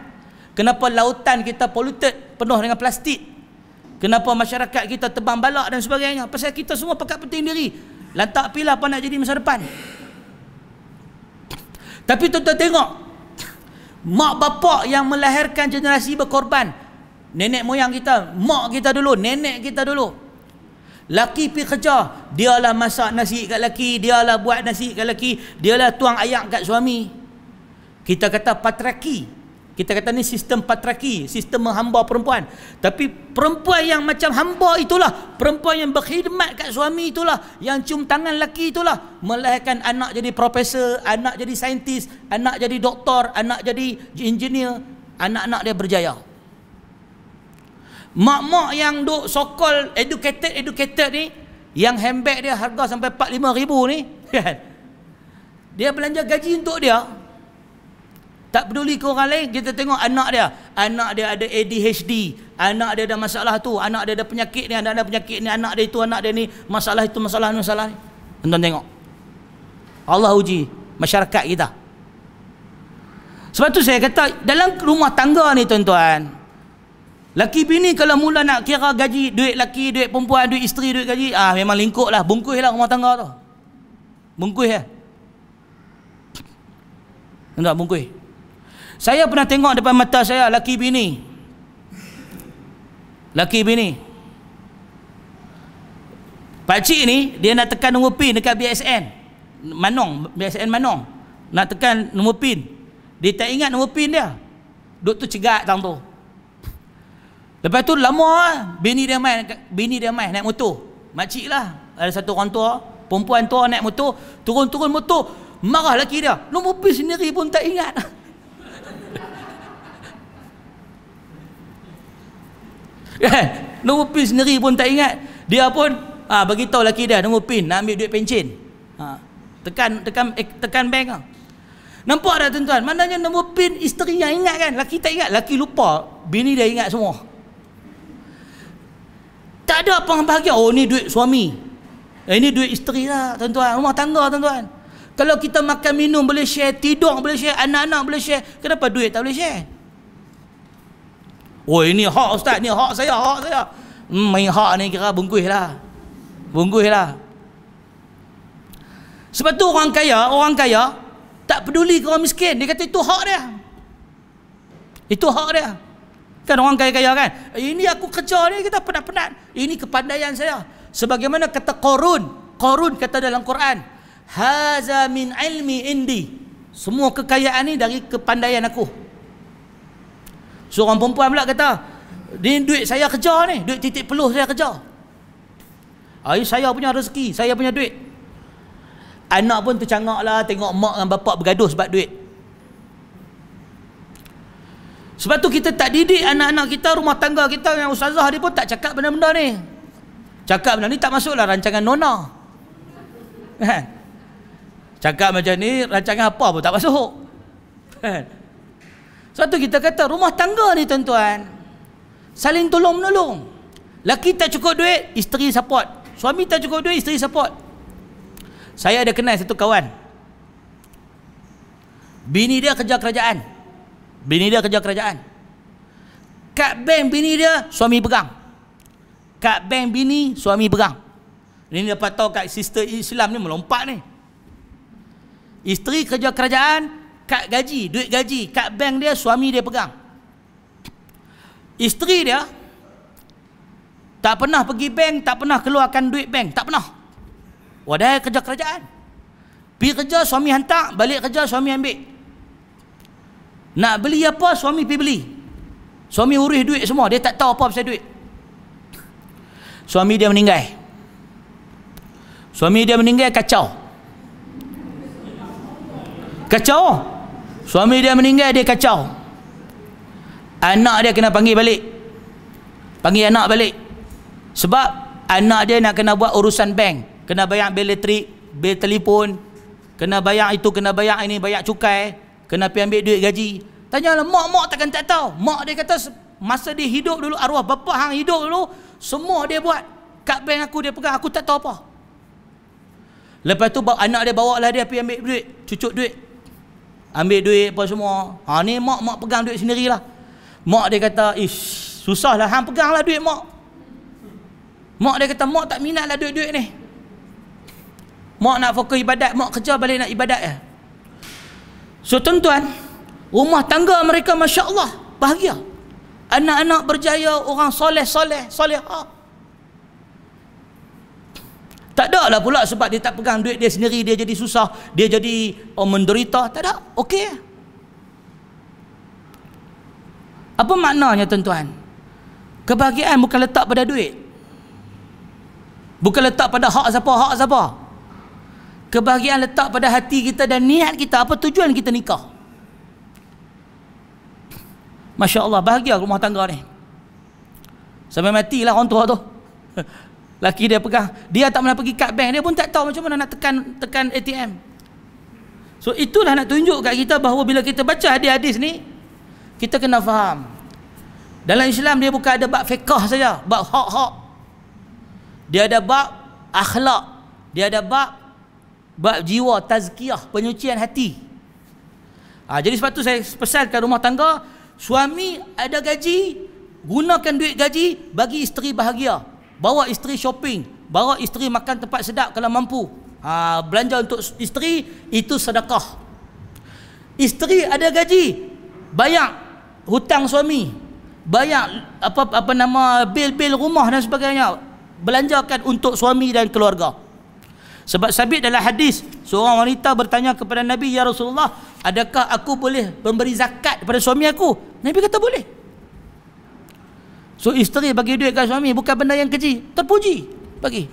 kenapa lautan kita polluted, penuh dengan plastik, kenapa masyarakat kita tebang balak dan sebagainya. Pasal kita semua pekat penting diri, lantak pilih apa nak jadi masa depan. Tapi tuan-tuan tengok, mak bapak yang melahirkan generasi berkorban, nenek moyang kita, mak kita dulu, nenek kita dulu, laki pergi kerja, dialah masak nasi kat laki, dialah buat nasi kat laki, dialah tuang ayak kat suami. Kita kata patriarki, kita kata ni sistem patriarki, sistem menghamba perempuan. Tapi perempuan yang macam hamba itulah, perempuan yang berkhidmat kat suami itulah, yang cium tangan laki itulah, melahirkan anak jadi profesor, anak jadi saintis, anak jadi doktor, anak jadi engineer, anak-anak dia berjaya. Mak-mak yang duk so-called educated ni, yang handbag dia harga sampai 4-5 ribu ni, kan? Dia belanja gaji untuk dia, tak peduli ke orang lain. Kita tengok anak dia ada ADHD, anak dia ada masalah tu, anak dia ada penyakit ni, anak dia ada penyakit ni, anak dia itu, anak dia ni, masalah itu, masalah ni. Tuan-tuan tengok, Allah uji masyarakat kita. Sebab tu saya kata dalam rumah tangga ni tuan-tuan, laki bini kalau mula nak kira gaji, duit laki, duit perempuan, duit isteri, duit gaji, memang lingkup lah, bungkus lah rumah tangga tu, bungkus lah. Tak bungkus. Saya pernah tengok depan mata saya laki bini. Pakcik ni dia nak tekan nombor pin dekat BSN Manong, nak tekan nombor pin. Dia tak ingat nombor pin dia, duk tu cegat tang tu. Lepas tu lama lah, bini dia mai naik motor. Makcik lah, ada satu orang tua, perempuan tua naik motor, turun motor, marah laki dia, nombor pin sendiri pun tak ingat. Nombor PIN sendiri pun tak ingat. Dia pun bagi tahu laki dia nombor PIN nak ambil duit pencen. Tekan bank lah. Nampak tak tuan-tuan? Maknanya nombor PIN isteri yang ingat kan, laki tak ingat, laki lupa, bini dia ingat semua. Tak ada apa yang bahagia. Oh ni duit suami, ini duit isteri lah tuan-tuan. Rumah tangga tuan-tuan. Kalau kita makan minum boleh share, tidur boleh share, anak-anak boleh share, kenapa duit tak boleh share? Oh ini hak ustaz, ni hak saya, hak saya. Main hak ni kira bungkus lah. Sebab tu orang kaya tak peduli ke orang miskin. Dia kata itu hak dia. Itu hak dia. Kan orang kaya-kaya kan, ini aku kerja ni, kita penat-penat, ini kepandaian saya. Sebagaimana kata Qarun kata dalam Quran, haza min ilmi indi, semua kekayaan ni dari kepandaian aku. Seorang perempuan pula kata, ni duit saya kerja ni, duit titik peluh saya kerja. Saya punya rezeki, saya punya duit. Anak pun tercangak lah tengok mak dan bapak bergaduh sebab duit. Sebab tu kita tak didik anak-anak kita, rumah tangga kita, yang ustazah dia pun tak cakap benda-benda ni. Cakap benda ni tak masuklah rancangan Nona. Cakap macam ni rancangan apa pun tak masuk. Sebab tu kita kata rumah tangga ni tuan-tuan, saling tolong-menolong. Laki tak cukup duit, isteri support. Suami tak cukup duit, isteri support. Saya ada kenal satu kawan, bini dia kerja kerajaan. Kad bank bini dia, suami pegang. Kad bank bini, suami pegang. Ini dapat tahu kat sistem Islam ni melompat ni. Isteri kerja kerajaan, kad gaji, duit gaji, kad bank dia, suami dia pegang. Isteri dia tak pernah pergi bank, tak pernah keluarkan duit bank, tak pernah. Wadah kerja kerajaan. Pergi kerja, suami hantar, balik kerja, suami ambil. Nak beli apa, suami pergi beli. Suami urus duit semua, dia tak tahu apa pasal duit. Suami dia meninggal. Kacau. Suami dia meninggal, dia kacau. Anak dia kena panggil anak balik. Sebab anak dia nak kena buat urusan bank, kena bayar bil elektrik, bil telefon, kena bayar itu, kena bayar ini, bayar cukai, kena pergi ambil duit gaji. Tanyalah mak takkan tak tahu. Mak dia kata masa dia hidup dulu, arwah bapa hang hidup dulu, semua dia buat. Kad bank aku dia pegang, aku tak tahu apa. Lepas tu anak dia bawa lah dia pergi ambil duit, cucuk duit, ambil duit apa semua. Ni mak pegang duit sendirilah. Mak dia kata, ish, susah lah hang pegang lah duit mak. Mak dia kata, mak tak minat lah duit-duit ni. Mak nak fokus ibadat, mak kerja balik nak ibadat ya. So tuan-tuan, rumah tangga mereka Masya Allah bahagia. Anak-anak berjaya, orang soleh-solehah. Tak ada lah pula sebab dia tak pegang duit dia sendiri, dia jadi susah, dia jadi menderita. Tak ada, okey. Apa maknanya tuan-tuan? Kebahagiaan bukan letak pada duit, bukan letak pada hak siapa. Kebahagiaan letak pada hati kita dan niat kita. Apa tujuan kita nikah? Masya Allah, bahagia rumah tangga ni. Sampai matilah orang tua tu. Laki dia pegang, dia tak pernah pergi kad bank, dia pun tak tahu macam mana nak tekan ATM. So itulah nak tunjuk kat kita bahawa bila kita baca hadis-hadis ni, kita kena faham. Dalam Islam dia bukan ada bab fiqh saja, bab hak-hak. Dia ada bab akhlak, dia ada bab jiwa, tazkiyah, penyucian hati. Jadi sebab tu saya pesankan rumah tangga, suami ada gaji, gunakan duit gaji bagi isteri bahagia. Bawa isteri shopping, bawa isteri makan tempat sedap kalau mampu. Belanja untuk isteri, itu sedekah. Isteri ada gaji, bayar hutang suami, bayar bil-bil rumah dan sebagainya, belanjakan untuk suami dan keluarga. Sebab sabit dalam hadis, seorang wanita bertanya kepada Nabi, ya Rasulullah, adakah aku boleh memberi zakat kepada suami aku? Nabi kata boleh. So isteri bagi duit kat suami bukan benda yang kecil, terpuji bagi.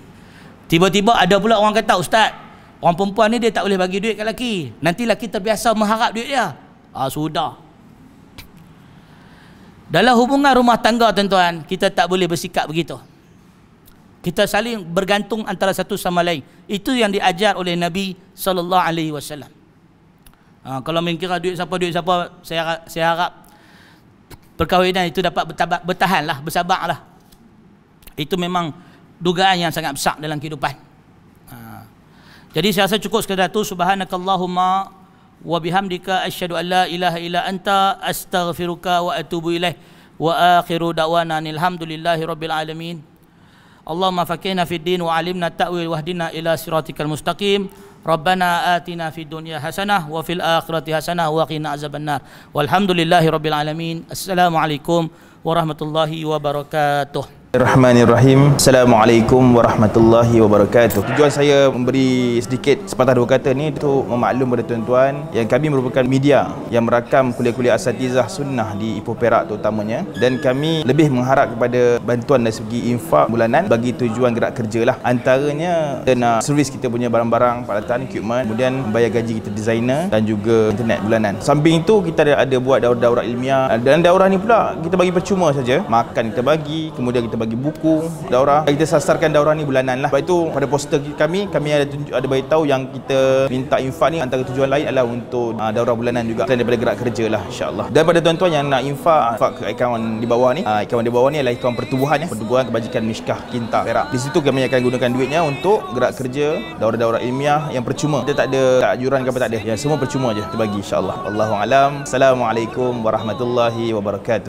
Tiba-tiba ada pula orang kata, ustaz, orang perempuan ni dia tak boleh bagi duit kat laki, nanti laki terbiasa mengharap duit dia. Sudah. Dalam hubungan rumah tangga tuan-tuan, kita tak boleh bersikap begitu. Kita saling bergantung antara satu sama lain. Itu yang diajar oleh Nabi SAW. Kalau mengkira duit siapa, saya harap perkahwinan itu dapat bertahanlah, bersabarlah. Itu memang dugaan yang sangat besar dalam kehidupan. Jadi saya rasa cukup sekadar itu. Subhanakallahumma wa bihamdika asyhadu an la ilaha illa anta astaghfiruka wa atubu ilaih wa akhiru da'wana alhamdulillahi rabbil alamin. Allahumma faqihna fid din wa 'allimna ta'wil wahdina ila siratikal mustaqim. Rabbana atina fid dunya hasanah wa fil akhirati hasanah wa qina azabannar. Walhamdulillahi rabbil alamin. Assalamualaikum warahmatullahi wabarakatuh.
Bismillahirrahmanirrahim. Assalamualaikum warahmatullahi wabarakatuh. Tujuan saya memberi sedikit sepatah dua kata ni untuk memaklum kepada tuan-tuan yang kami merupakan media yang merakam kuliah-kuliah asatizah sunnah di Ipoh Perak terutamanya, dan kami lebih mengharap kepada bantuan dari segi infak bulanan bagi tujuan gerak kerja lah. Antaranya kita nak servis kita punya barang-barang, peralatan, equipment, kemudian membayar gaji kita designer dan juga internet bulanan. Samping itu kita ada buat daurah-daurah ilmiah, dan daurah ni pula kita bagi percuma saja. Makan kita bagi, kemudian kita bagi buku daurah. Kita sasarkan daurah ni bulanan lah. Sebab itu pada poster kami ada beritahu yang kita minta infak ni antara tujuan lain adalah untuk daurah bulanan juga, selain daripada gerak kerja lah, insyaAllah. Dan pada tuan-tuan yang nak infak ke akaun di bawah ni, akaun di bawah ni adalah akaun pertubuhan, pertubuhan kebajikan Mishkah Kinta Perak. Di situ kami akan gunakan duitnya untuk gerak kerja, daurah-daurah ilmiah yang percuma. Kita tak ada yuran ke apa, tak ada. Ya, semua percuma je kita bagi, insyaAllah. Allahu a'lam. Assalamualaikum warahmatullahi wabarakatuh.